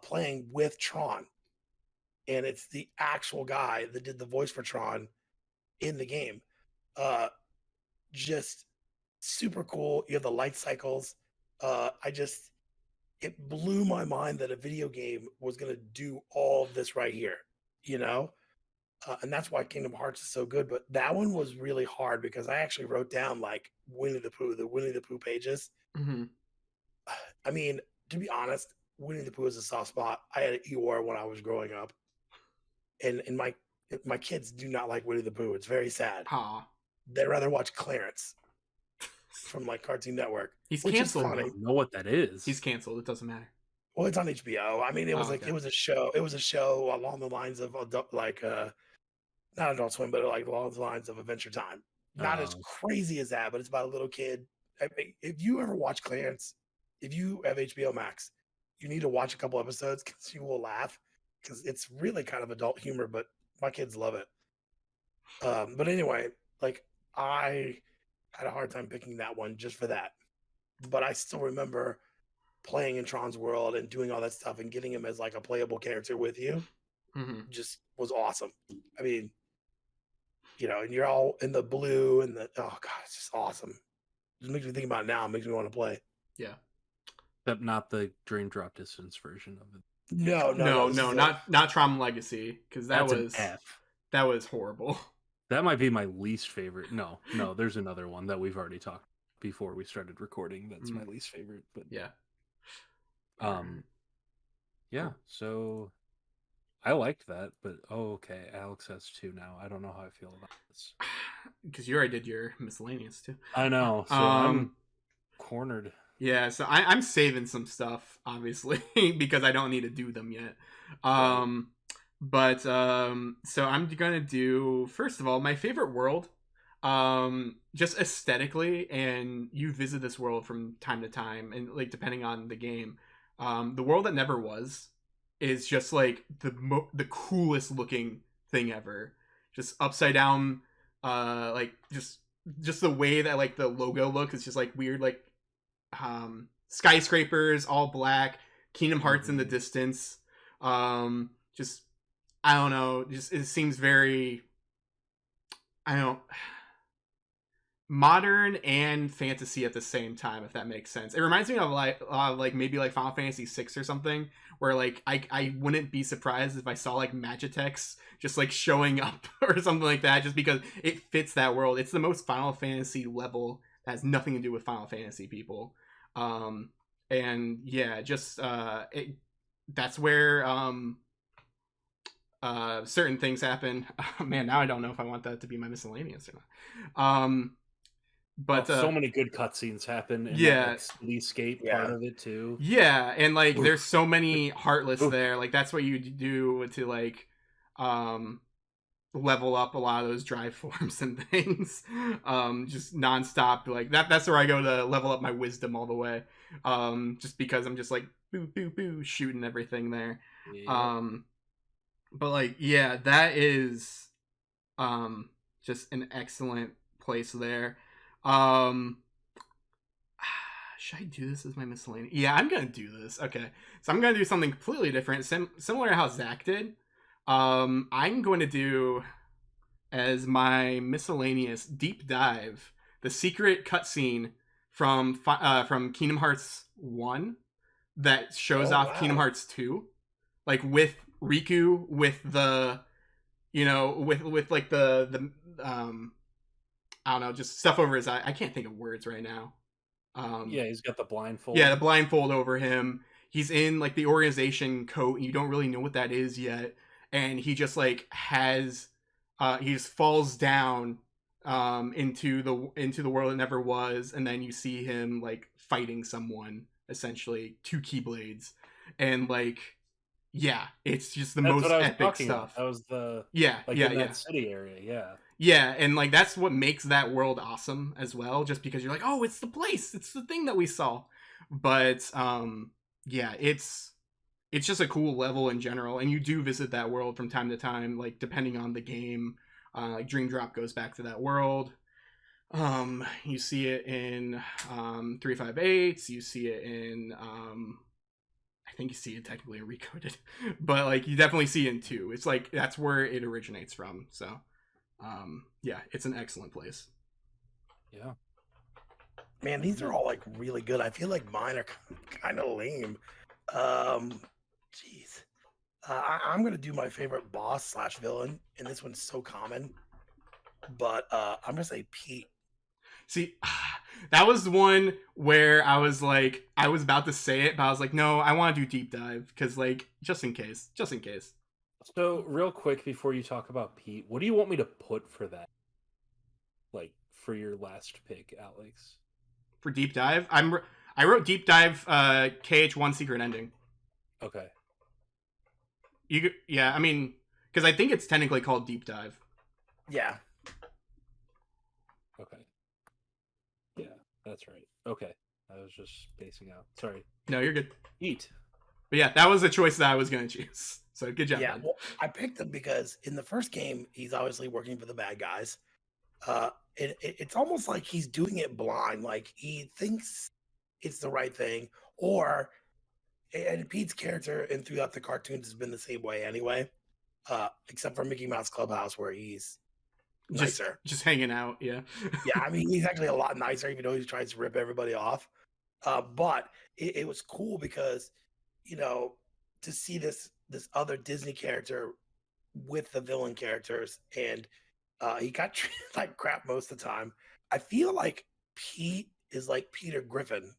playing with Tron, and it's the actual guy that did the voice for Tron in the game. Uh, just super cool. You have the light cycles. It blew my mind that a video game was going to do all of this right here, you know? And that's why Kingdom Hearts is so good. But that one was really hard because I actually wrote down like the Winnie the Pooh pages. Mm-hmm. I mean, to be honest, Winnie the Pooh is a soft spot. I had an Eeyore when I was growing up, and my kids do not like Winnie the Pooh. It's very sad. Ha. They'd rather watch Clarence from like Cartoon Network. He's which canceled. Is funny. I don't know what that is. He's canceled. It doesn't matter. Well, it's on HBO. I mean, it was okay. it was a show. It was a show along the lines of adult, like not Adult Swim, but like along the lines of Adventure Time. Not as crazy as that, but it's about a little kid. I mean, if you ever watch Clarence, if you have HBO Max, you need to watch a couple episodes because you will laugh because it's really kind of adult humor, but my kids love it. But anyway, like I had a hard time picking that one just for that. But I still remember playing in Tron's world and doing all that stuff and getting him as like a playable character with you. Mm-hmm. Just was awesome. I mean, you know, and you're all in the blue and the oh god, it's just awesome. Just makes me think about it now. It makes me want to play. Yeah. Except not the Dream Drop Distance version of it. No, not Tron Legacy, because that was an F. That was horrible. That might be my least favorite. No, there's another one that we've already talked before we started recording. That's my least favorite. But yeah. Yeah, so I liked that, but okay, Alex has 2 now. I don't know how I feel about this. Because you already did your miscellaneous too. I know, so I'm cornered. Yeah, so I'm saving some stuff, obviously, because I don't need to do them yet. But so I'm gonna do, first of all, my favorite world, just aesthetically, and you visit this world from time to time, and like depending on the game. The world that never was is just like the coolest looking thing ever. Just upside down, like just the way that like the logo looks is just like weird, like skyscrapers all black, Kingdom Hearts in the distance. Just I don't know, just it seems very modern and fantasy at the same time, if that makes sense. It reminds me of like maybe like Final Fantasy VI or something, where like I wouldn't be surprised if I saw like Magitex just like showing up or something like that, just because it fits that world. It's the most Final Fantasy level that has nothing to do with Final Fantasy, people. And yeah, just that's where certain things happen. Man, now I don't know if I want that to be my miscellaneous or not. But so many good cutscenes happen in yeah, the escape part of it too. Yeah, and like there's so many Heartless there. Like that's what you do to like level up a lot of those drive forms and things. Just nonstop. Like that's where I go to level up my wisdom all the way. Just because I'm just like boo boo boo shooting everything there. Yeah. But like yeah, that is just an excellent place there. Should I do this as my miscellaneous? Yeah, I'm gonna do this. Okay, so I'm gonna do something completely different, similar to how Zack did. I'm going to do as my miscellaneous deep dive the secret cutscene from Kingdom Hearts 1 that shows off Kingdom Hearts 2, like with Riku with the, with like the I don't know, just stuff over his eye. I can't think of words right now. Yeah, he's got the blindfold. Yeah, the blindfold over him. He's in like the organization coat, and you don't really know what that is yet. And he just like has, he just falls down into the world that never was, and then you see him like fighting someone, essentially 2 Keyblades, and like. Yeah, it's just the most epic stuff. That was the that city area, yeah. Yeah, and like that's what makes that world awesome as well, just because you're like, oh, it's the place, it's the thing that we saw. But yeah, it's just a cool level in general, and you do visit that world from time to time, like depending on the game. Like Dream Drop goes back to that world. You see it in 358s. You see it in I think you see it technically in Recoded, but like you definitely see it in 2. It's like that's where it originates from. So yeah, it's an excellent place. Yeah. Man, these are all like really good. I feel like mine are kind of lame. Jeez. I'm gonna do my favorite boss slash villain, and this one's so common. But I'm gonna say Pete. See, that was one where I was like, I was about to say it, but I was like, no, I want to do deep dive because, like, just in case. So, real quick before you talk about Pete, what do you want me to put for that? Like for your last pick, Alex? For deep dive, I wrote deep dive KH1 secret ending. Okay. Yeah, I mean, because I think it's technically called deep dive. Yeah. Okay. Yeah, that's right. Okay. I was just spacing out. Sorry. No, you're good. Eat. But yeah, that was a choice that I was going to choose. So good job, Yeah, bud. well, I picked him because in the first game, he's obviously working for the bad guys. It's almost like he's doing it blind. Like he thinks it's the right thing, or and Pete's character and throughout the cartoons has been the same way anyway, except for Mickey Mouse Clubhouse where he's nicer. Just hanging out, yeah. Yeah, I mean he's actually a lot nicer, even though he tries to rip everybody off. But it was cool because to see this other Disney character with the villain characters, and he got treated like crap most of the time. I feel like Pete is like Peter Griffin,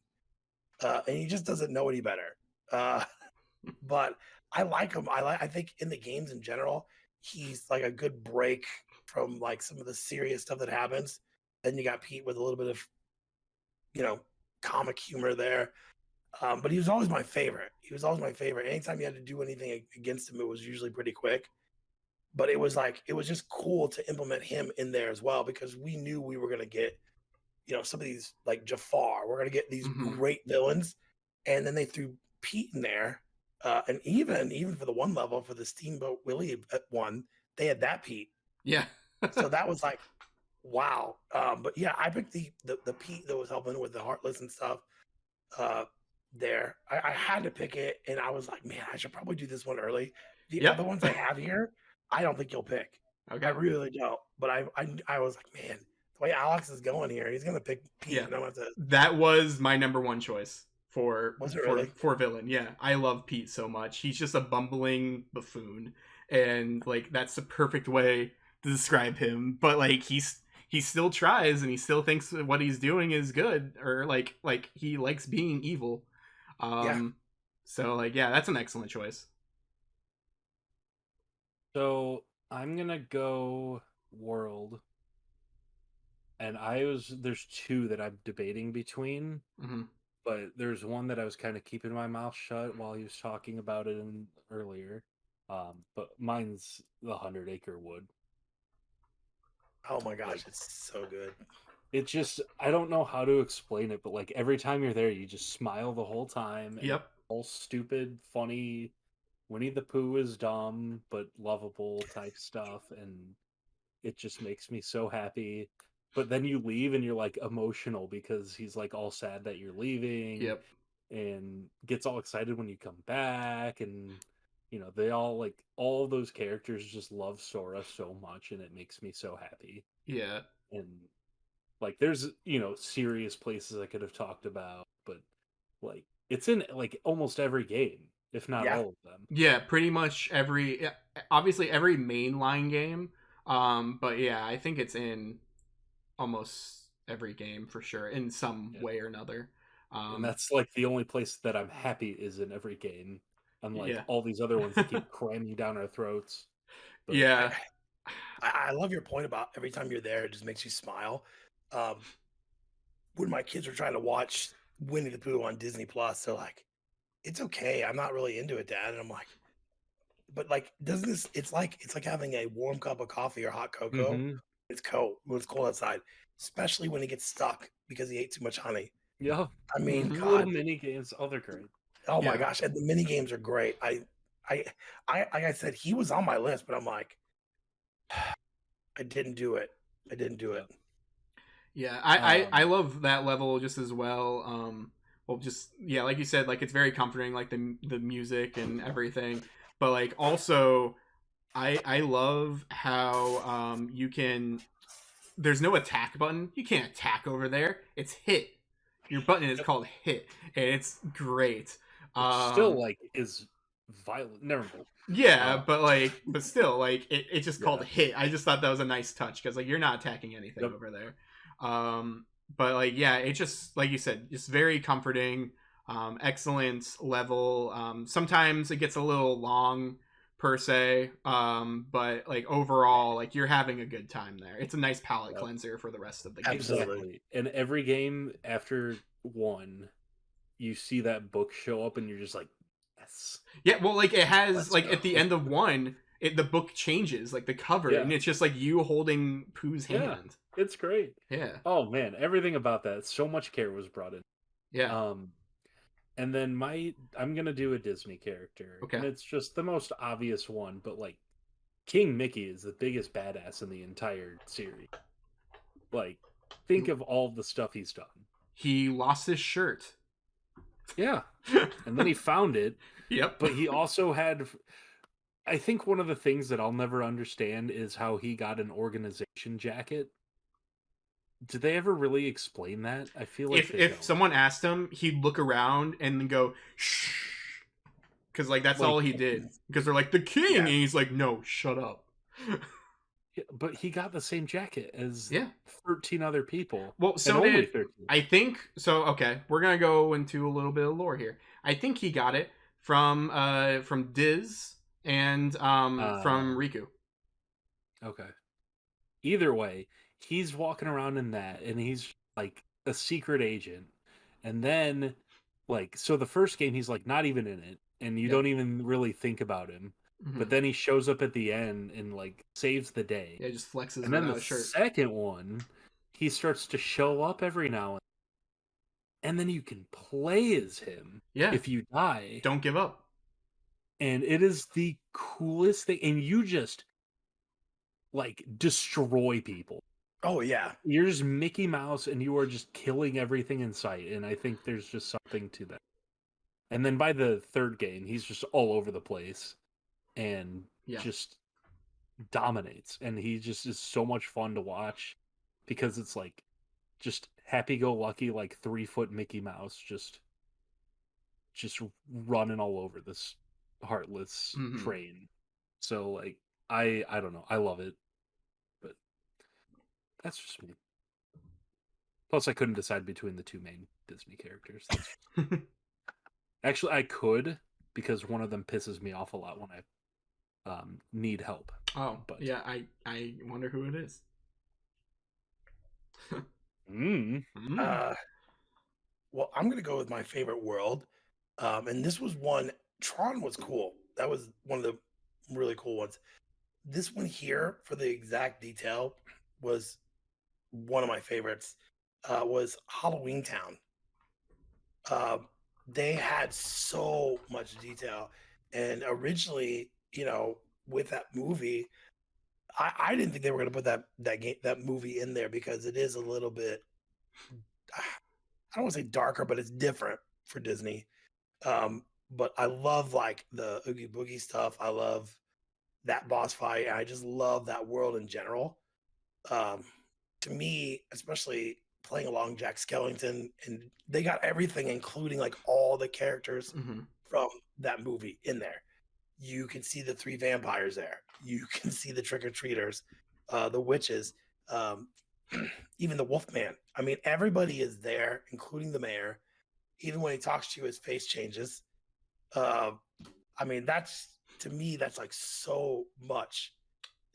and he just doesn't know any better. But I like him. I think in the games in general, he's like a good break from like some of the serious stuff that happens. Then you got Pete with a little bit of comic humor there. But he was always my favorite. Anytime you had to do anything against him, it was usually pretty quick. But it was just cool to implement him in there as well, because we knew we were going to get, some of these like Jafar. We're going to get these great villains. And then they threw Pete in there. And even for the one level for the Steamboat Willie one, they had that Pete. Yeah. So that was like, wow. But yeah, I picked the Pete that was helping with the Heartless and stuff. There, I had to pick it, and I was like, man, I should probably do this one early. The other ones I have here, I don't think you'll pick. Okay. I really don't. But I was like, man, the way Alex is going here, he's gonna pick Pete. Yeah, and I'm gonna that was my number one choice for really? for villain. Yeah, I love Pete so much. He's just a bumbling buffoon, and like that's the perfect way to describe him. But like he still tries, and he still thinks what he's doing is good, or like he likes being evil. So like yeah, that's an excellent choice. So I'm gonna go World, and there's two that I'm debating between, but there's one that I was kind of keeping my mouth shut while he was talking about it earlier. But mine's the 100 Acre Wood. Oh my gosh, it's so good. It just, I don't know how to explain it, but like every time you're there, you just smile the whole time. Yep. All stupid, funny. Winnie the Pooh is dumb but lovable type stuff, and it just makes me so happy. But then you leave and you're like emotional because he's like all sad that you're leaving. Yep. And gets all excited when you come back, and they all like all of those characters just love Sora so much, and it makes me so happy. Yeah. And like there's serious places I could have talked about, but like it's in like almost every game, if not all of them. Yeah, pretty much obviously every mainline game. But yeah, I think it's in almost every game for sure in some way or another. And that's like the only place that I'm happy is in every game, unlike all these other ones that keep cramming down our throats. But yeah, I love your point about every time you're there, it just makes you smile. When my kids were trying to watch Winnie the Pooh on Disney Plus, they're like, "It's okay, I'm not really into it, Dad." And I'm like, "But like, doesn't this? It's like having a warm cup of coffee or hot cocoa. It's cold when it's cold outside, especially when he gets stuck because he ate too much honey." Yeah, I mean, God. Little mini games, they're great. Oh my gosh, and the mini games are great. I like I said, he was on my list, but I'm like, I didn't do it. Yeah, I love that level just as well. Well, just yeah, like you said, like it's very comforting, like the music and everything. But like also, I love how you can. There's no attack button. You can't attack over there. It's hit. Your button is called hit, and it's great. Which still like is violent. Never mind. Yeah, but still, like it's just called Yeah. hit. I just thought that was a nice touch because like you're not attacking anything over there. But like yeah, it's just like you said, just very comforting. Excellent level. Sometimes it gets a little long per se, but like overall, like you're having a good time there. It's a nice palate cleanser for the rest of the game. Exactly. And every game after one, you see that book show up, and you're just like, yes. Yeah, well, like it has Let's like go. at the end of one, the book changes, like the cover, Yeah. and it's just like you holding Pooh's hand. It's great. Yeah. Oh man, everything about that. So much care was brought in. Yeah. And then I'm gonna do a Disney character. Okay. And it's just the most obvious one, but like King Mickey is the biggest badass in the entire series. Like, think of all the stuff he's done. He lost his shirt. Yeah. And then he found it. Yep. But he also had, I think one of the things that I'll never understand is how he got an organization jacket. Did they ever really explain that? I feel like if someone asked him, he'd look around and then go shh, because like that's all he did. Because they're like the king, and he's like, no, shut up. Yeah, but he got the same jacket as 13 other people. Well, so and only did 13. I think so. Okay, we're gonna go into a little bit of lore here. I think he got it from Diz and from Riku. Okay. Either way, he's walking around in that, and he's like a secret agent. And then, like, so the first game, he's like not even in it, and you don't even really think about him. Mm-hmm. But then he shows up at the end and like saves the day. Yeah, just flexes. And then the shirt. second one, he starts to show up every now and then. And then you can play as him. Yeah. If you die. Don't give up. And it is the coolest thing. And you just like destroy people. Oh yeah. You're just Mickey Mouse and you are just killing everything in sight. And I think there's just something to that. And then by the third game, he's just all over the place and just dominates. And he just is so much fun to watch because it's like just happy-go-lucky, like 3-foot Mickey Mouse just running all over this heartless train. So like I don't know, I love it. But that's just me. Plus I couldn't decide between the two main Disney characters. Actually I could, because one of them pisses me off a lot when I need help. Oh, but yeah, I wonder who it is. Well, I'm gonna go with my favorite world, and this was one. Tron was cool. That was one of the really cool ones. This one here, for the exact detail, was one of my favorites. Was Halloweentown. They had so much detail, and originally, with that movie, I didn't think they were going to put that movie in there because it is a little bit, I don't want to say darker, but it's different for Disney. But I love like the Oogie Boogie stuff. I love that boss fight. I just love that world in general. To me, especially playing along Jack Skellington, and they got everything, including like all the characters from that movie in there. You can see the 3 vampires there. You can see the trick-or-treaters, the witches, even the Wolfman. I mean, everybody is there, including the mayor. Even when he talks to you, his face changes. I mean, to me, that's like so much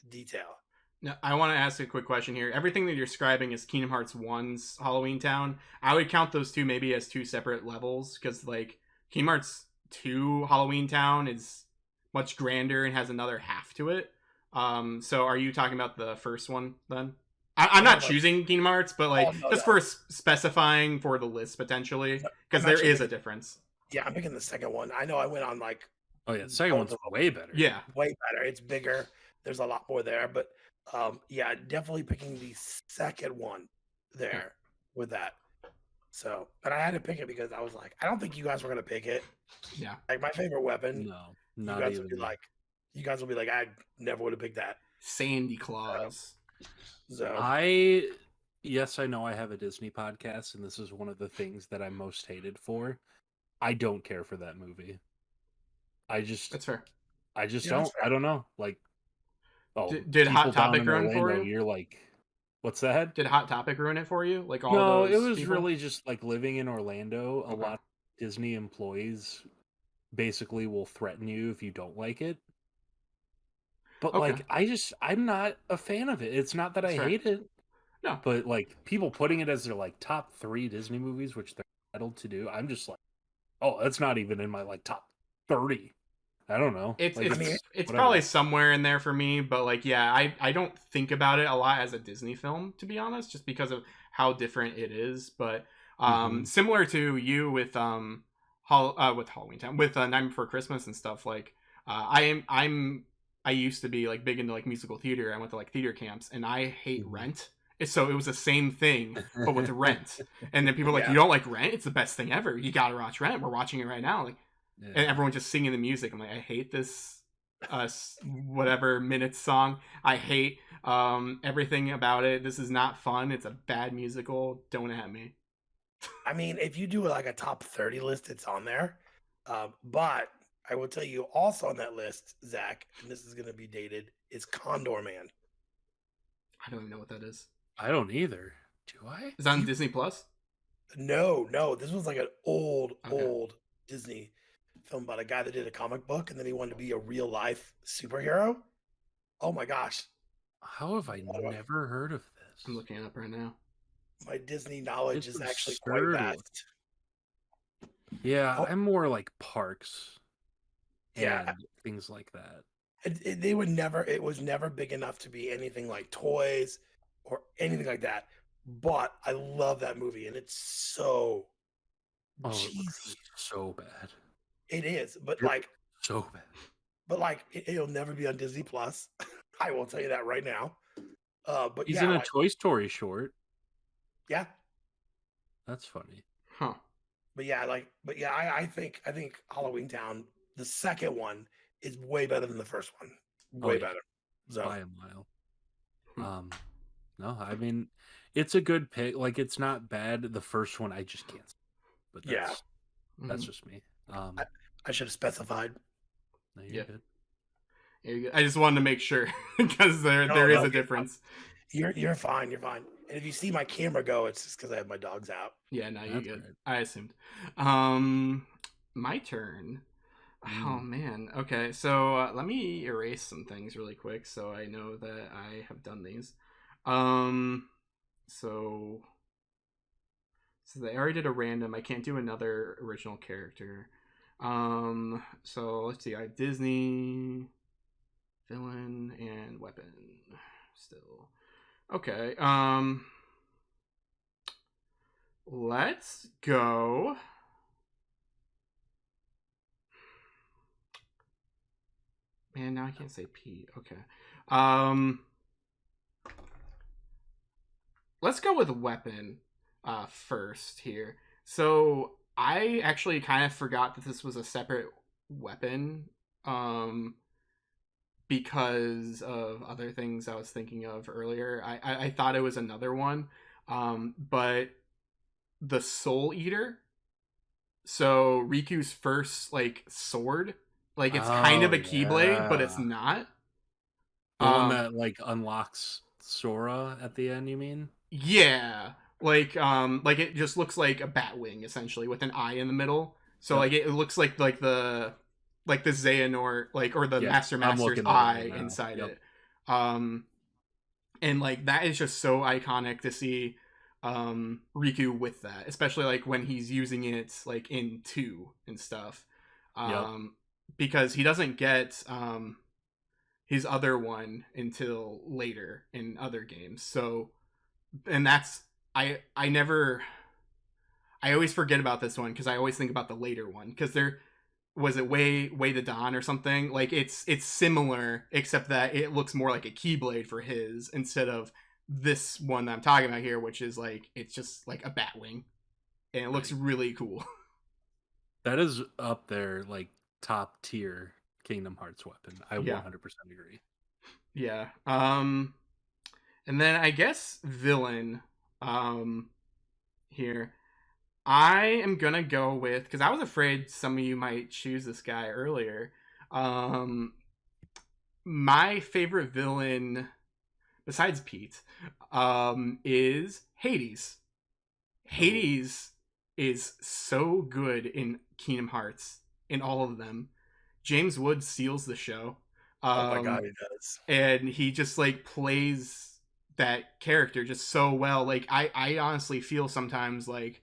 detail. Now, I want to ask a quick question here. Everything that you're describing is Kingdom Hearts 1's Halloweentown. I would count those two maybe as 2 separate levels, because like Kingdom Hearts 2 Halloweentown is much grander and has another half to it. So are you talking about the first one then? I'm not choosing Kingdom Hearts, but like for specifying for the list potentially, because there is a difference. Yeah, I'm picking the second one. I know I went on like. Oh yeah, the second one's way better. Yeah, way better. It's bigger. There's a lot more there, but yeah, definitely picking the second one. there with that. So, but I had to pick it because I was like, I don't think you guys were gonna pick it. Yeah. Like my favorite weapon, No, you not guys would be even. like, I never would have picked that. Sandy Claus. So Yes, I know I have a Disney podcast, and this is one of the things that I'm most hated for. I don't care for that movie. That's fair. I just Yeah, don't. that's fair. I don't know. Like, Did Hot people down Topic in ruin for Orlando, you? you're like, what's that? Did Hot Topic ruin it for you? Like all No, it those was people? really just like living in Orlando. A Okay. lot of Disney employees basically will threaten you if you don't like it. But Okay. like, I'm not a fan of it. It's not that That's I fair. hate it. No. But like people putting it as their like top 3 Disney movies, which they're entitled to do, I'm just like, oh, that's not even in my like top 30. I don't know. It's Like, it's whatever. probably somewhere in there for me, but like yeah, I don't think about it a lot as a Disney film, to be honest, just because of how different it is. But similar to you with with Halloweentown, with Night Before Christmas and stuff, like I used to be like big into like musical theater. I went to like theater camps, and I hate Rent. So it was the same thing, but with Rent. And then people are like, you don't like Rent? It's the best thing ever. You gotta watch Rent. We're watching it right now. Like, and everyone just singing the music. I'm like, I hate this whatever minutes song. I hate everything about it. This is not fun. It's a bad musical. Don't at me. I mean, if you do like a top 30 list, it's on there. But I will tell you also on that list, Zach, and this is going to be dated, is Condor Man. I don't even know what that is. I don't either. Do I? Is that on Disney Plus? No. This was like an old Disney film about a guy that did a comic book and then he wanted to be a real life superhero. Oh my gosh. How have I never heard of this? I'm looking it up right now. My Disney knowledge is actually absurd. quite vast. Yeah, I'm more like parks. Yeah. And things like that. It was never big enough to be anything like toys or anything like that. But I love that movie and it's so cheesy. So bad. It is, but so bad. But like it'll never be on Disney Plus. I will tell you that right now. But he's in a Toy Story short. Yeah. That's funny. Huh. But yeah, I think Halloweentown, the second one, is way better than the first one. Way better. So by a mile. No, I mean it's a good pick. Like it's not bad. The first one I just can't. But that's just me. I should have specified. No, you're good. I just wanted to make sure because there is a difference. You're fine. You're fine. And if you see my camera go, it's just because I have my dogs out. Yeah, no, you're good. Right. I assumed. My turn. Oh man. Okay, so let me erase some things really quick so I know that I have done these. So they already did a random. I can't do another original character. So let's see. I have Disney, villain, and weapon. Still. Okay. Let's go. Man, now I can't say P. Okay. Let's go with weapon first here. So I actually kind of forgot that this was a separate weapon because of other things I was thinking of earlier. I thought it was another one, but the Soul Eater. So Riku's first like sword, like it's kind of a Keyblade, but it's not. The one that like unlocks Sora at the end, you mean? Yeah, like it just looks like a bat wing essentially with an eye in the middle. So like it looks like the Xehanort or the Master's eye inside it. And like that is just so iconic to see Riku with that, especially like when he's using it like in 2 and stuff. Because he doesn't get his other one until later in other games. So and that's I always forget about this one because I always think about the later one because there was it Way the Dawn or something, like it's similar except that it looks more like a Keyblade for his instead of this one that I'm talking about here, which is like it's just like a bat wing, and it looks really cool. That is up there, like top tier Kingdom Hearts weapon. I Yeah. 100% agree. Yeah. And then I guess villain here. I am gonna go with, because I was afraid some of you might choose this guy earlier. My favorite villain besides Pete is Hades. Hades is so good in Kingdom Hearts, in all of them. James Woods steals the show. Oh my god, he does. And he just like plays that character just so well. Like I honestly feel sometimes like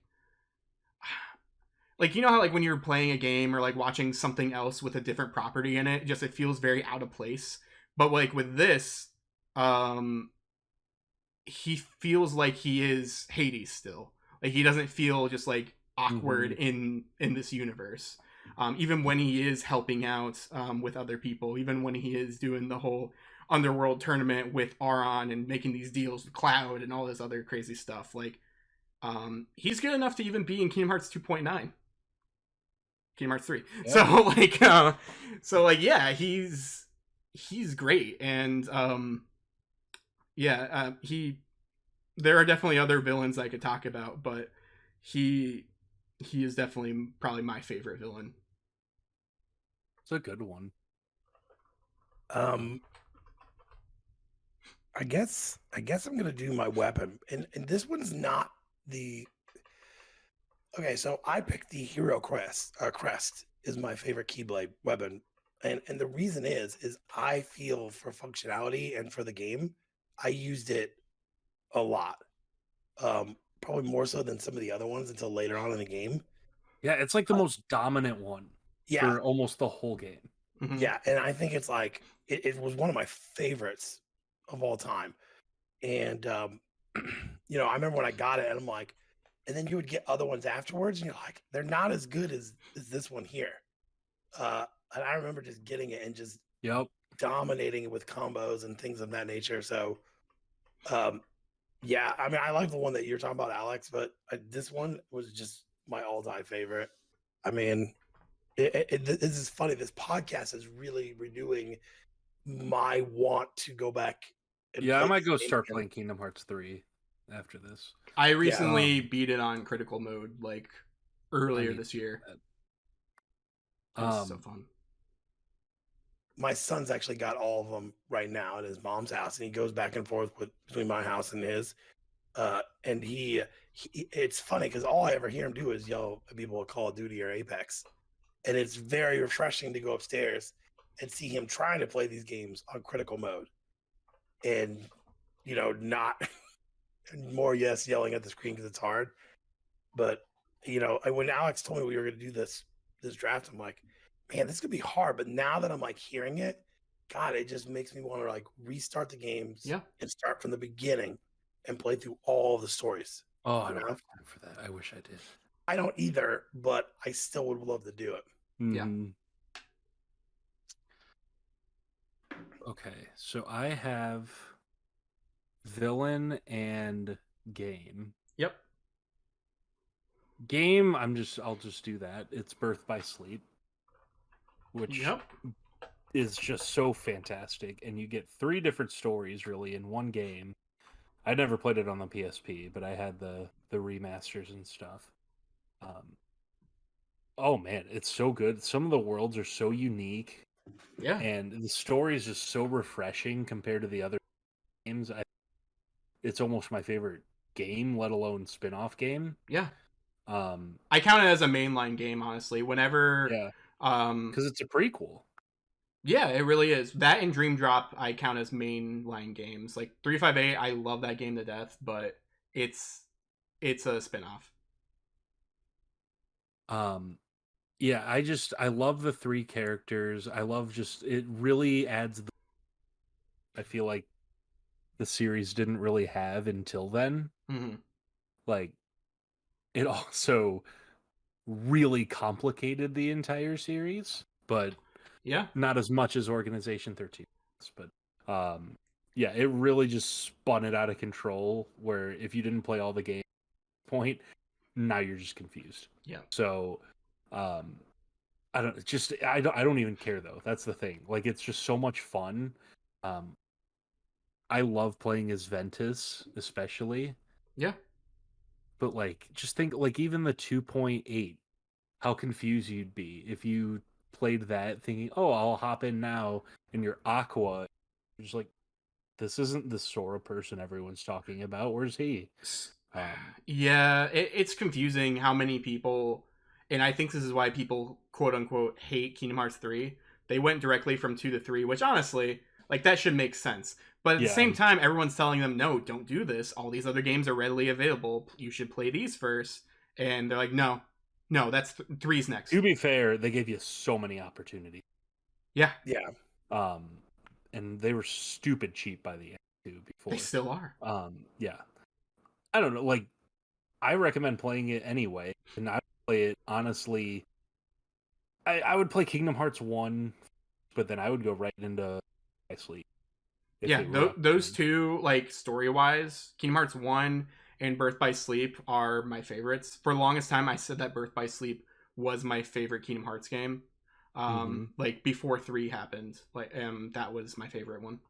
you know how like when you're playing a game or like watching something else with a different property in it, just it feels very out of place. But like with this, he feels like he is Hades still. Like he doesn't feel just like awkward in this universe. Even when he is helping out with other people, even when he is doing the whole underworld tournament with Auron and making these deals with Cloud and all this other crazy stuff, like he's good enough to even be in Kingdom Hearts 2.9, Kingdom Hearts 3. Yeah. So like yeah, he's great. And there are definitely other villains I could talk about, but he is definitely probably my favorite villain. It's a good one. I guess I'm gonna do my weapon, and this one's not the. Okay, so I picked the Hero Crest. Crest is my favorite Keyblade weapon, and the reason is I feel for functionality and for the game, I used it a lot. Probably more so than some of the other ones until later on in the game. Yeah, it's like the most dominant one for almost the whole game. Yeah, and I think it's like it was one of my favorites of all time. And you know, I remember when I got it, and I'm like, and then you would get other ones afterwards, and you're like, they're not as good as this one here. And I remember just getting it and just dominating it with combos and things of that nature. So, yeah, I mean, I like the one that you're talking about, Alex, but this one was just my all-time favorite. I mean, this is funny. This podcast is really renewing my want to go back. And I might go start playing Kingdom Hearts 3 after this. I recently beat it on critical mode like earlier this year. It's so fun. My son's actually got all of them right now at his mom's house, and he goes back and forth between my house and his. And he it's funny because all I ever hear him do is yell at people at Call of Duty or Apex, and it's very refreshing to go upstairs and see him trying to play these games on critical mode, and you know, not more yelling at the screen because it's hard. But you know, when Alex told me we were going to do this draft, I'm like, man, this could be hard. But now that I'm like hearing it, God, it just makes me want to like restart the games and start from the beginning and play through all the stories. Oh, I don't have time for that. I wish I did. I don't either, but I still would love to do it. Yeah. Okay, so I have villain and game. Yep. Game, I'll just do that. It's Birth by Sleep, which is just so fantastic, and you get 3 different stories really in one game. I never played it on the PSP, but I had the remasters and stuff. Oh man, it's so good. Some of the worlds are so unique. Yeah. And the story is just so refreshing compared to the other games. It's almost my favorite game, let alone spin-off game. Yeah. I count it as a mainline game, honestly. Whenever because it's a prequel. Yeah, it really is. That and Dream Drop I count as mainline games. Like 358, I love that game to death, but it's a spin-off. Yeah, I love the 3 characters. I love it really adds I feel like the series didn't really have until then. Like, it also really complicated the entire series, but not as much as Organization 13. But yeah, it really just spun it out of control. Where if you didn't play all the game point, now you're just confused. Yeah. So, I don't even care though. That's the thing. Like, it's just so much fun. I love playing as Ventus, especially. Yeah. But like, just think, like, even the 2.8, how confused you'd be if you played that thinking, "Oh, I'll hop in now," and you're Aqua. You're just like, this isn't the Sora person everyone's talking about. Where's he? Yeah, it's confusing how many people, and I think this is why people quote unquote hate Kingdom Hearts 3. They went directly from 2 to 3, which honestly, like, that should make sense. But at the same time, everyone's telling them, no, don't do this. All these other games are readily available. You should play these first. And they're like, no, that's 3's next. To be fair, they gave you so many opportunities. Yeah. Yeah. And they were stupid cheap by the end too. Before they still are. Yeah. I don't know. Like, I recommend playing it anyway, and I play it honestly. I would play Kingdom Hearts 1, but then I would go right into I Sleep. Yeah, those two, like, story-wise, Kingdom Hearts 1 and Birth by Sleep are my favorites. For the longest time, I said that Birth by Sleep was my favorite Kingdom Hearts game. Like, before 3 happened, like, that was my favorite one.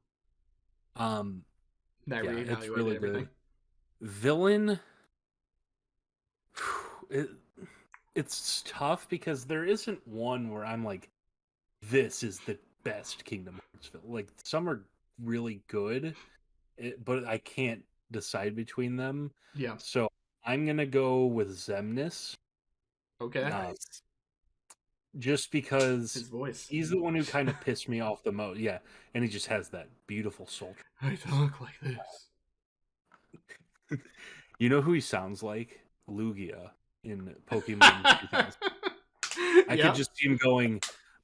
That yeah, reevaluated it's really everything. Good. Villain, it's tough because there isn't one where I'm like, this is the best Kingdom Hearts villain. Like, some are really good, but I can't decide between them. Yeah. So I'm gonna go with Xemnas. Okay. Nice. Just because His voice. he's the one who kind of pissed me off the most. Yeah, and he just has that beautiful soul. I talk like this. You know who he sounds like? Lugia in Pokemon 2000. I could just see him going,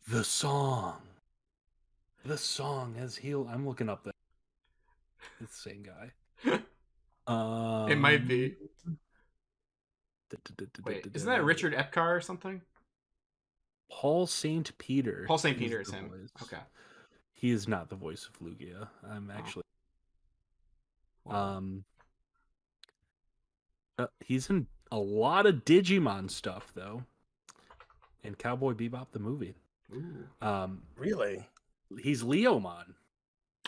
the song has healed. I'm looking up that. It's the same guy. It might be. Wait, isn't that Richard Epcar or something? Paul St. Peter. Paul St. Peter is him. Voice. Okay. He is not the voice of Lugia. I'm actually. He's in a lot of Digimon stuff though, and Cowboy Bebop the movie. Ooh. Really? He's Leomon.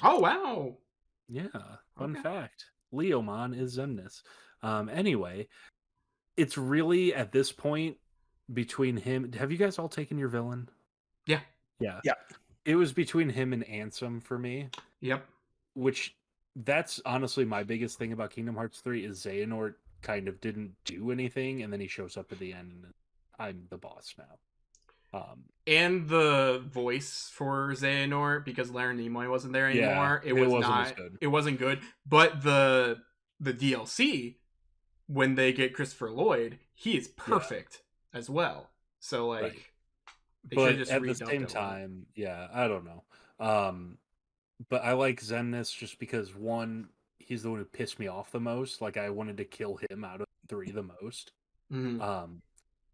Oh wow! Yeah, fun fact. Leomon is Xemnas. Anyway, it's really at this point between him. Have you guys all taken your villain? Yeah. Yeah. It was between him and Ansem for me. Yep. Which, that's honestly my biggest thing about Kingdom Hearts 3 is Xehanort kind of didn't do anything, and then he shows up at the end, and I'm the boss now. And the voice for Xehanort, because Larry Nimoy wasn't there anymore, it wasn't good. But the DLC, when they get Christopher Lloyd, he is perfect as well. So like, right. They but just at the same time, I don't know. But I like Xemnas just because, one, he's the one who pissed me off the most. Like, I wanted to kill him out of 3 the most. Mm-hmm.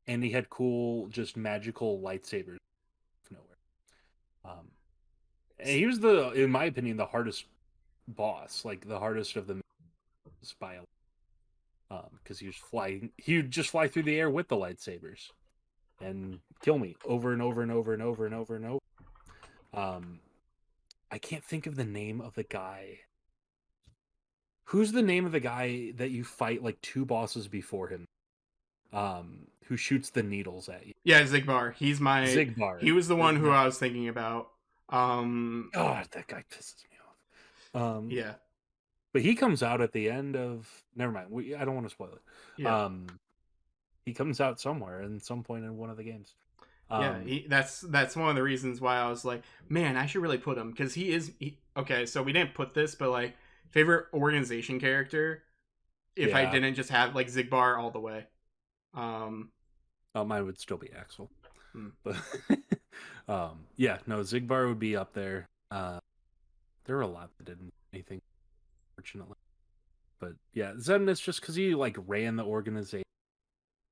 And he had cool, just magical lightsabers nowhere. And he was in my opinion, the hardest boss, like the hardest of the by because he would just fly through the air with the lightsabers and kill me over and over and over and over and over and over. I can't think of the name of the guy. Who's the name of the guy that you fight like 2 bosses before him? Who shoots the needles at you? Yeah, Zigbar. He's my Zigbar. He was the one who I was thinking about. God, that guy pisses me off. Yeah. But he comes out at the end of. Never mind. I don't want to spoil it. Yeah. He comes out somewhere in some point in one of the games. That's one of the reasons why I was like, man, I should really put him, because okay, so we didn't put this, but like, favorite organization character, if I didn't just have like Zigbar all the way. Mine would still be Axel. But Zigbar would be up there. There were a lot that didn't do anything, fortunately. But yeah, Xemnas, just because he like ran the organization,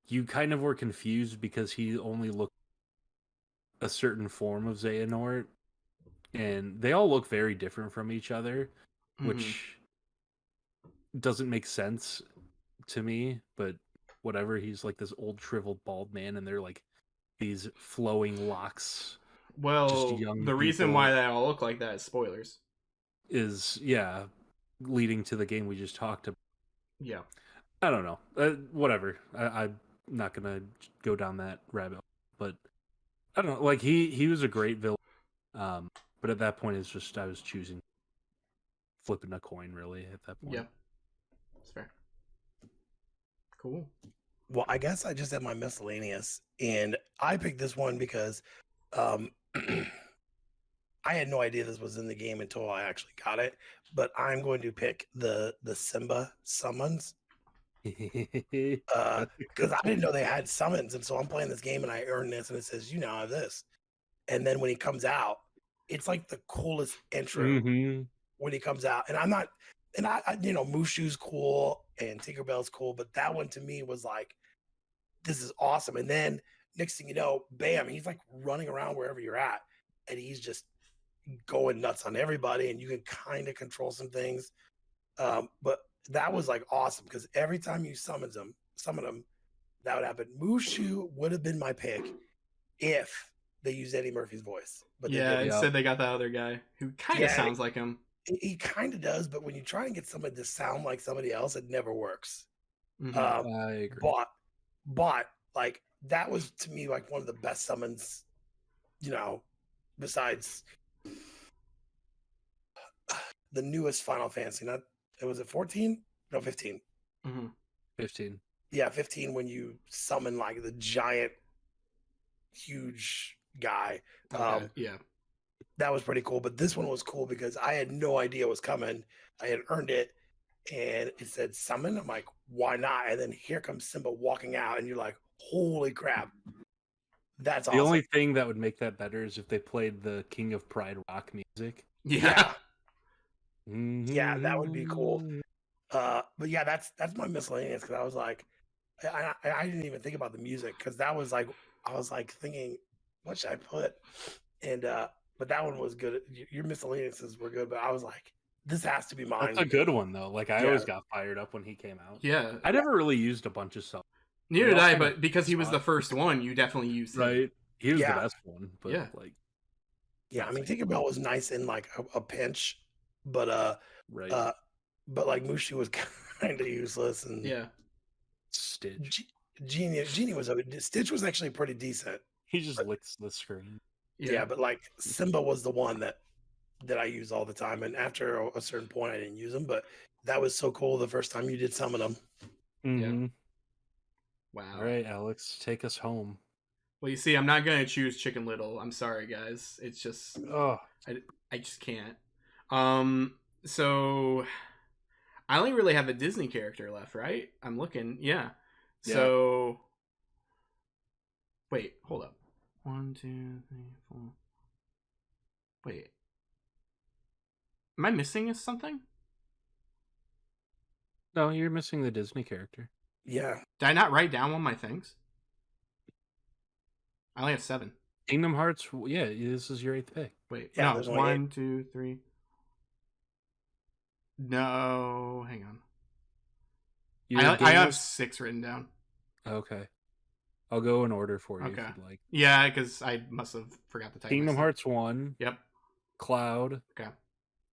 you kind of were confused because he only looked a certain form of Xehanort, and they all look very different from each other. which doesn't make sense to me, but whatever. He's like this old shriveled bald man, and they're like these flowing locks. Just Well, young the reason people. why they all look like that is spoilers. Is leading to the game we just talked about. Yeah. I don't know. Whatever. I'm not gonna go down that rabbit hole, but I don't know. Like he was a great villain, but at that point, it's just I was choosing flipping a coin really at that point. Yep. That's fair. Cool. Well, I guess I just have my miscellaneous, and I picked this one because I had no idea this was in the game until I actually got it. But I'm going to pick the Simba summons because I didn't know they had summons, and so I'm playing this game and I earn this, and it says you now have this, and then when he comes out, it's like the coolest intro when he comes out, and I'm not, and I Mushu's cool and Tinkerbell's cool, but that one to me was like, this is awesome, and then next thing you know, bam, he's like running around wherever you're at, and he's just going nuts on everybody, and you can kind of control some things, but that was like awesome because every time you summon them, that would happen. Mushu would have been my pick if they used Eddie Murphy's voice, but yeah, they instead they got that other guy who kind of sounds like him. He kind of does, but when you try and get somebody to sound like somebody else, it never works. I agree. But like that was to me like one of the best summons, besides the newest Final Fantasy. Was it 14? No, 15. 15. Yeah, 15 when you summon like the giant, huge guy. Okay. Yeah. That was pretty cool. But this one was cool because I had no idea it was coming. I had earned it, and it said summon. I'm like, why not? And then here comes Simba walking out, and you're like, holy crap. That's awesome. The only thing that would make that better is if they played the King of Pride rock music. Yeah. Yeah, that would be cool. But yeah, that's my miscellaneous because I was like, I didn't even think about the music because that was like, I was like thinking, what should I put? And but that one was good. Your miscellaneouses were good, but I was like, this has to be mine. That's a good one though. Like I always got fired up when he came out. Yeah, I never really used a bunch of stuff. Neither did I, but because he was the first one, you definitely used him. Right. He was the best one. But like, yeah, I mean, Tinkerbell was nice in like a pinch, but but like Mushu was kind of useless, and Stitch. Genie was Stitch was actually pretty decent. He just licks the screen. Yeah, but like Simba was the one that I use all the time, and after a certain point, I didn't use them. But that was so cool the first time you did summon them. Yeah. Wow. All right, Alex, take us home. Well, you see, I'm not gonna choose Chicken Little. I'm sorry, guys. It's just I just can't. So I only really have a Disney character left, right? I'm looking. Yeah. So wait, hold up. 1, 2, 3, 4. Wait. Am I missing something? No, you're missing the Disney character. Yeah. Did I not write down one of my things? I only have 7. Kingdom Hearts. Yeah, this is your 8th pick. Wait, no, 1, 2, 3. No, hang on. I have 6 written down. Okay. I'll go in order for you if you'd like. Yeah, because I must have forgot to type. Kingdom Hearts 1. Yep. Cloud. Okay.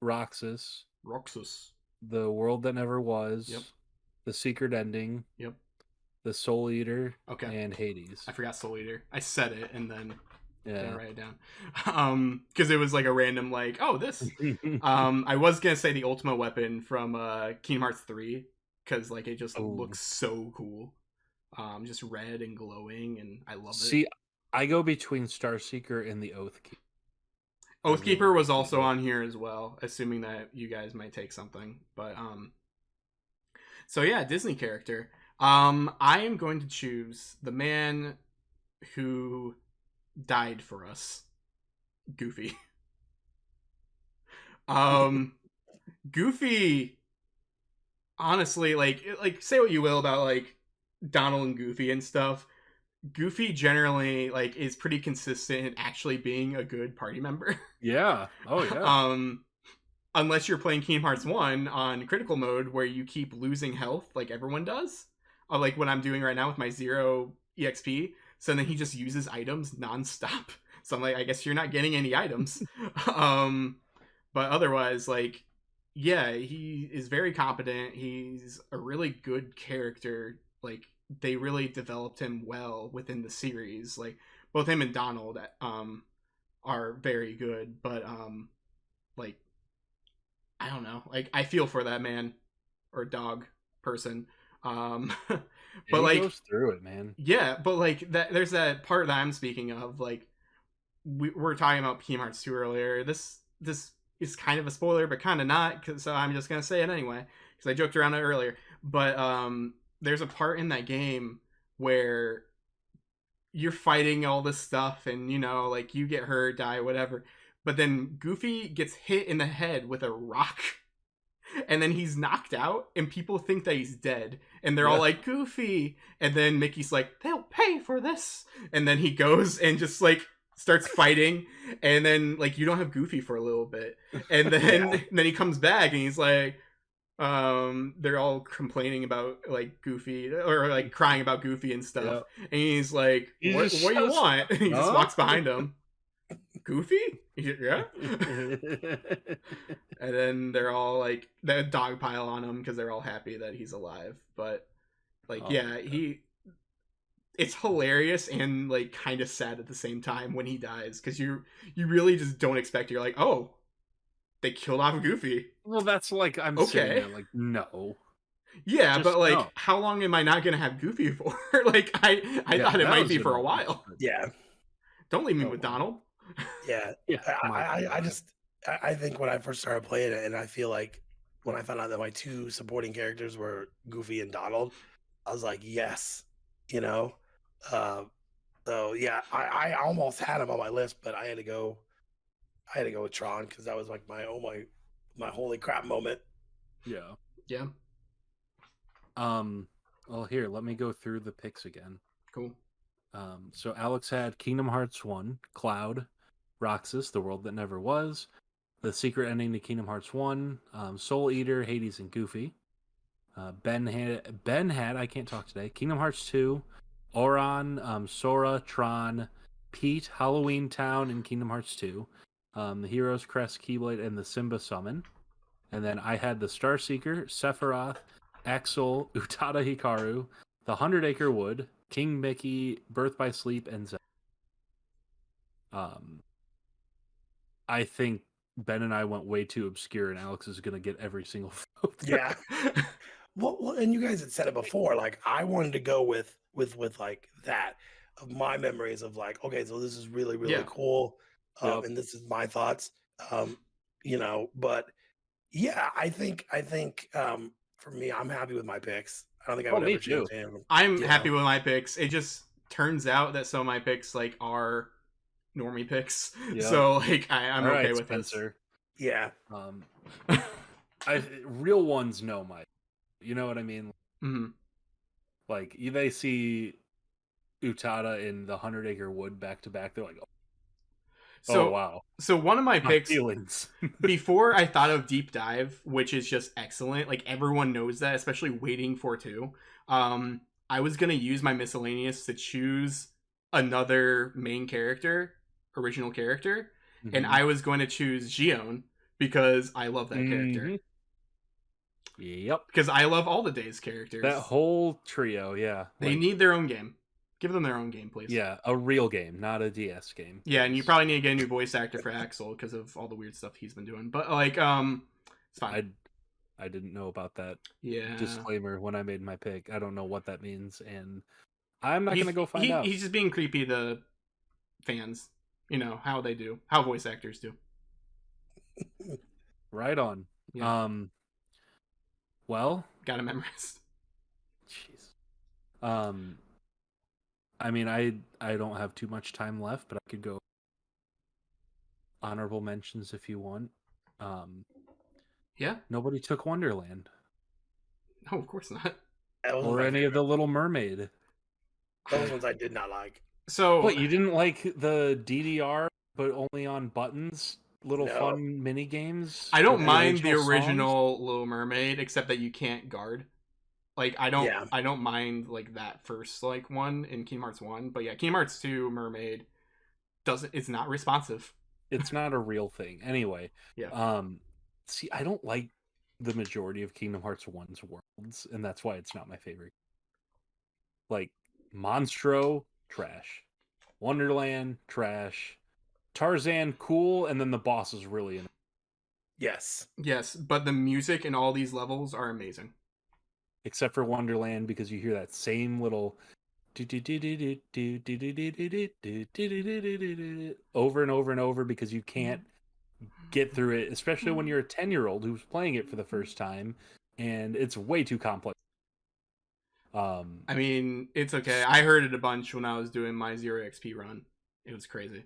Roxas. The World That Never Was. Yep. The Secret Ending. Yep. The Soul Eater. Okay. And Hades. I forgot Soul Eater. I said it and then didn't write it down. Because it was like a random this. I was gonna say the Ultimate Weapon from Kingdom Hearts 3 because like it just looks so cool. Just red and glowing, and I love it. See, I go between Starseeker and the Oathkeeper. Oathkeeper was also on here as well, assuming that you guys might take something. But so yeah, Disney character. I am going to choose the man who died for us, Goofy. Goofy. Honestly, like say what you will about like Donald and Goofy and stuff. Goofy generally like is pretty consistent in actually being a good party member. Yeah. Oh yeah. unless you're playing Kingdom Hearts 1 on critical mode where you keep losing health like everyone does, like what I'm doing right now with my 0 EXP. So then he just uses items nonstop. So I'm like, I guess you're not getting any items. But otherwise, like, yeah, he is very competent. He's a really good character. Like, they really developed him well within the series. Like, both him and Donald are very good, but like, I don't know. Like, I feel for that man or dog person. But he like, goes through it, man. yeah, but like that, there's that part that I'm speaking of. Like, we're talking about Kingdom Hearts 2 earlier. This is kind of a spoiler, but kind of not. So I'm just gonna say it anyway because I joked around it earlier. But there's a part in that game where you're fighting all this stuff, and you know, like you get hurt, die, whatever. But then Goofy gets hit in the head with a rock. And then he's knocked out, and people think that he's dead. And they're all like, Goofy! And then Mickey's like, they'll pay for this! And then he goes and just, like, starts fighting. And then, like, you don't have Goofy for a little bit. And then, then he comes back, and he's like, they're all complaining about, like, Goofy, or, like, crying about Goofy and stuff. And he's like, what do you want? And he just walks behind him. Goofy? Yeah. And then they're all like, they dogpile on him because they're all happy that he's alive. But like, it's hilarious and like kind of sad at the same time when he dies because you really just don't expect it. You're like, oh, they killed off Goofy. Well, that's like I'm sitting there like, no. Yeah, just but like, no. how long am I not gonna have Goofy for? Like, I thought it might be for a while. Yeah. Don't leave me with Donald. Yeah. I think when I first started playing it, and I feel like when I found out that my two supporting characters were Goofy and Donald, I was like, yes, you know. So yeah, I almost had him on my list, but I had to go with Tron because that was like my holy crap moment. Yeah. Yeah. Well, here, let me go through the picks again. Cool. So Alex had Kingdom Hearts 1, Cloud, Roxas, The World That Never Was, The Secret Ending to Kingdom Hearts 1, Soul Eater, Hades, and Goofy. Ben had, I can't talk today, Kingdom Hearts 2, Oran, Sora, Tron, Pete, Halloweentown, and Kingdom Hearts 2, the Hero's Crest, Keyblade, and the Simba Summon. And then I had the Starseeker, Sephiroth, Axel, Utada Hikaru, the 100 Acre Wood, King Mickey, Birth by Sleep, and Zack. I think Ben and I went way too obscure, and Alex is going to get every single vote. Yeah. Well, and you guys had said it before. Like, I wanted to go with like that of my memories of like, okay, so this is really cool, and this is my thoughts. You know, but yeah, I think for me, I'm happy with my picks. I don't think I would ever change them. I'm happy with my picks. It just turns out that some of my picks like are normie picks. So like I'm all okay right, with Spencer. this. Yeah. Real ones know my. You know what I mean? Mm-hmm. Like they see Utada in the 100 Acre Wood back to back. They're like, oh wow. So one of my picks feelings. before I thought of Deep Dive, which is just excellent. Like everyone knows that, especially waiting for 2. I was gonna use my miscellaneous to choose another main character, original character, and I was going to choose Xion because I love that character. Yep. Because I love all the Days characters. That whole trio, yeah. They need their own game. Give them their own game, please. Yeah, a real game, not a DS game. Yeah, and you probably need to get a new voice actor for Axel because of all the weird stuff he's been doing. But like, it's fine. I didn't know about that. Yeah. Disclaimer when I made my pick. I don't know what that means, and I'm not gonna go find out. He's just being creepy to fans. You know how they do, how voice actors do. Right on. Yeah. Well, gotta memorize. Jeez. I mean, I don't have too much time left, but I could go honorable mentions if you want. Yeah. Nobody took Wonderland. No, of course not. Or any of the Little Mermaid. Those ones I did not like. So what, you didn't like the DDR, but only on buttons? little No. fun mini games. I don't with mind the songs. original Little Mermaid, except that you can't guard. Like I Yeah. don't mind like that first like one in Kingdom Hearts 1, but yeah, Kingdom Hearts 2 Mermaid it's not responsive. It's not a real thing. Anyway, Yeah. see, I don't like the majority of Kingdom Hearts 1's worlds, and that's why it's not my favorite. Like Monstro, trash. Wonderland, trash. Tarzan, cool, and then the boss is really annoying. Yes. Yes, but the music in all these levels are amazing. Except for Wonderland, because you hear that same little over and over and over because you can't get through it, especially when you're a 10-year-old who's playing it for the first time, and it's way too complex. I mean, it's okay. I heard it a bunch when I was doing my 0 XP run. It was crazy.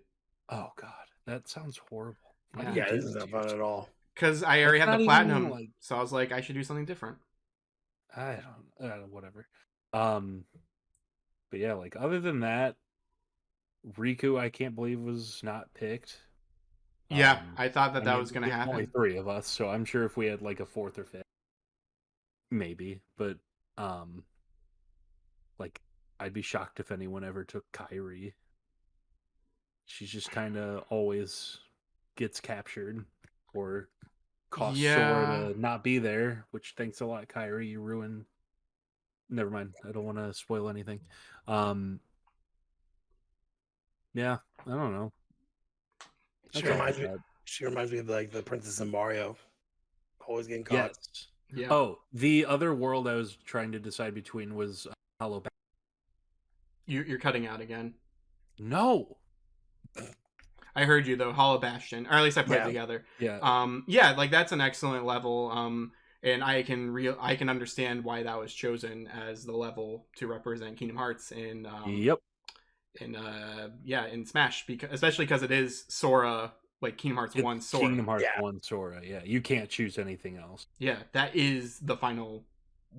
Oh god, that sounds horrible. Why do Yeah. you Yeah, do this is that not to fun yourself? at all. Because I already That's had the not even, platinum, like- so I was like, I should do something different. I don't, whatever. But yeah, like other than that, Riku, I can't believe was not picked. Yeah, I thought that I that mean, was going to there's happen. only 3 of us, so I'm sure if we had like a 4th or 5th, maybe. But like I'd be shocked if anyone ever took Kairi. She's just kind of always gets captured or costs Sora to not be there, which thanks a lot, Kairi. You ruined. Never mind. I don't want to spoil anything. Yeah, I don't know. She reminds me of like the Princess and Mario. Always getting caught. Yes. Yeah. Oh, the other world I was trying to decide between was Hollow Bastion. You're cutting out again. No. I heard you though, Hollow Bastion, or at least I put it together. Yeah. Yeah, like that's an excellent level. And I can understand why that was chosen as the level to represent Kingdom Hearts in Yep. in Smash, especially because it is Sora, like Kingdom Hearts 1 Sora. Kingdom Hearts 1 Sora, yeah. You can't choose anything else. Yeah, that is the final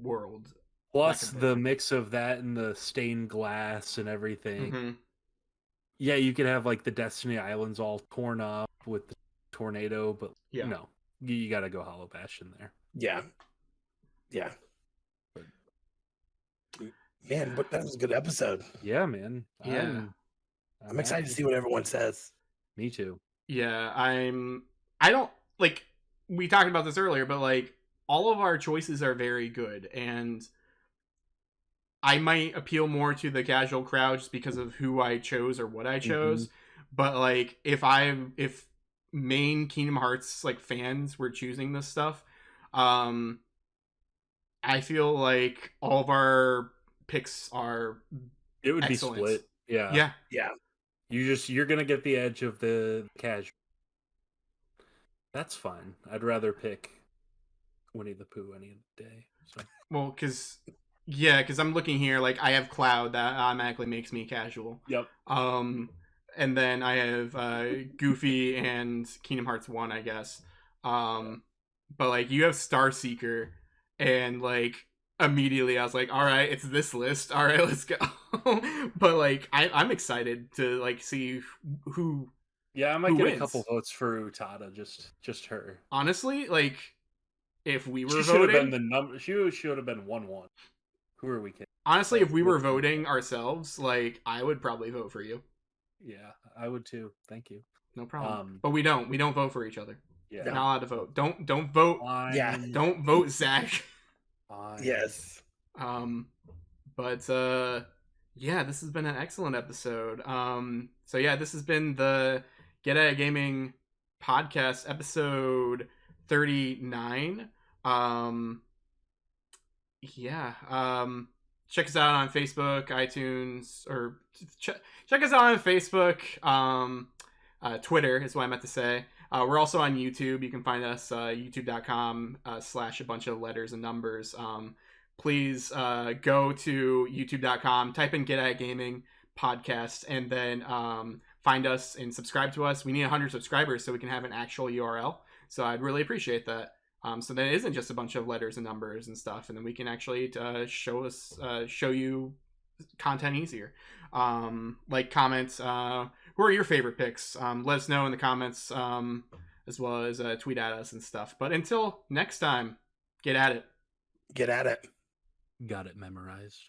world. Plus the mix of that and the stained glass and everything. Mm-hmm. Yeah, you could have like the Destiny Islands all torn up with the tornado, but no, you got to go Hollow Bastion there. Yeah. Man, but that was a good episode. Yeah, man. Yeah. I'm excited to see what everyone says. Me too. Yeah, I don't like we talked about this earlier, but like all of our choices are very good, and I might appeal more to the casual crowd just because of who I chose or what I chose. But like if main Kingdom Hearts like fans were choosing this stuff, I feel like all of our picks are it would excellent. Be split. Yeah. You're gonna get the edge of the casual. That's fine. I'd rather pick Winnie the Pooh any day. So. Well, because I'm looking here. Like I have Cloud that automatically makes me casual. Yep. And then I have Goofy and Kingdom Hearts 1, I guess. But like you have Star Seeker, and like immediately I was like, all right, it's this list. All right, let's go. But like I'm excited to like see who. Yeah, I might get a couple votes for Utada. Just her. Honestly, like if we were she voting, should have been the number. She should have been 1-1. Who are we kidding? Honestly, if we were voting ourselves, like I would probably vote for you. Yeah, I would too. Thank you. No problem. But we don't vote for each other. Yeah, we're not allowed to vote. Don't vote. Yeah, don't vote, Zack. Yes. But yeah, this has been an excellent episode. So yeah, this has been the Get At It Gaming podcast, episode 39. Check us out on Facebook, iTunes, or check us out on Facebook. Twitter is what I meant to say. We're also on YouTube. You can find us youtube.com / a bunch of letters and numbers. Please go to youtube.com, type in Get At It Gaming podcast, and then find us and subscribe to us. We need 100 subscribers so we can have an actual URL. So I'd really appreciate that. So that it isn't just a bunch of letters and numbers and stuff, and then we can actually show you content easier. Like comments, who are your favorite picks? Let us know in the comments, as well as tweet at us and stuff. But until next time, get at it. Get at it. Got it memorized.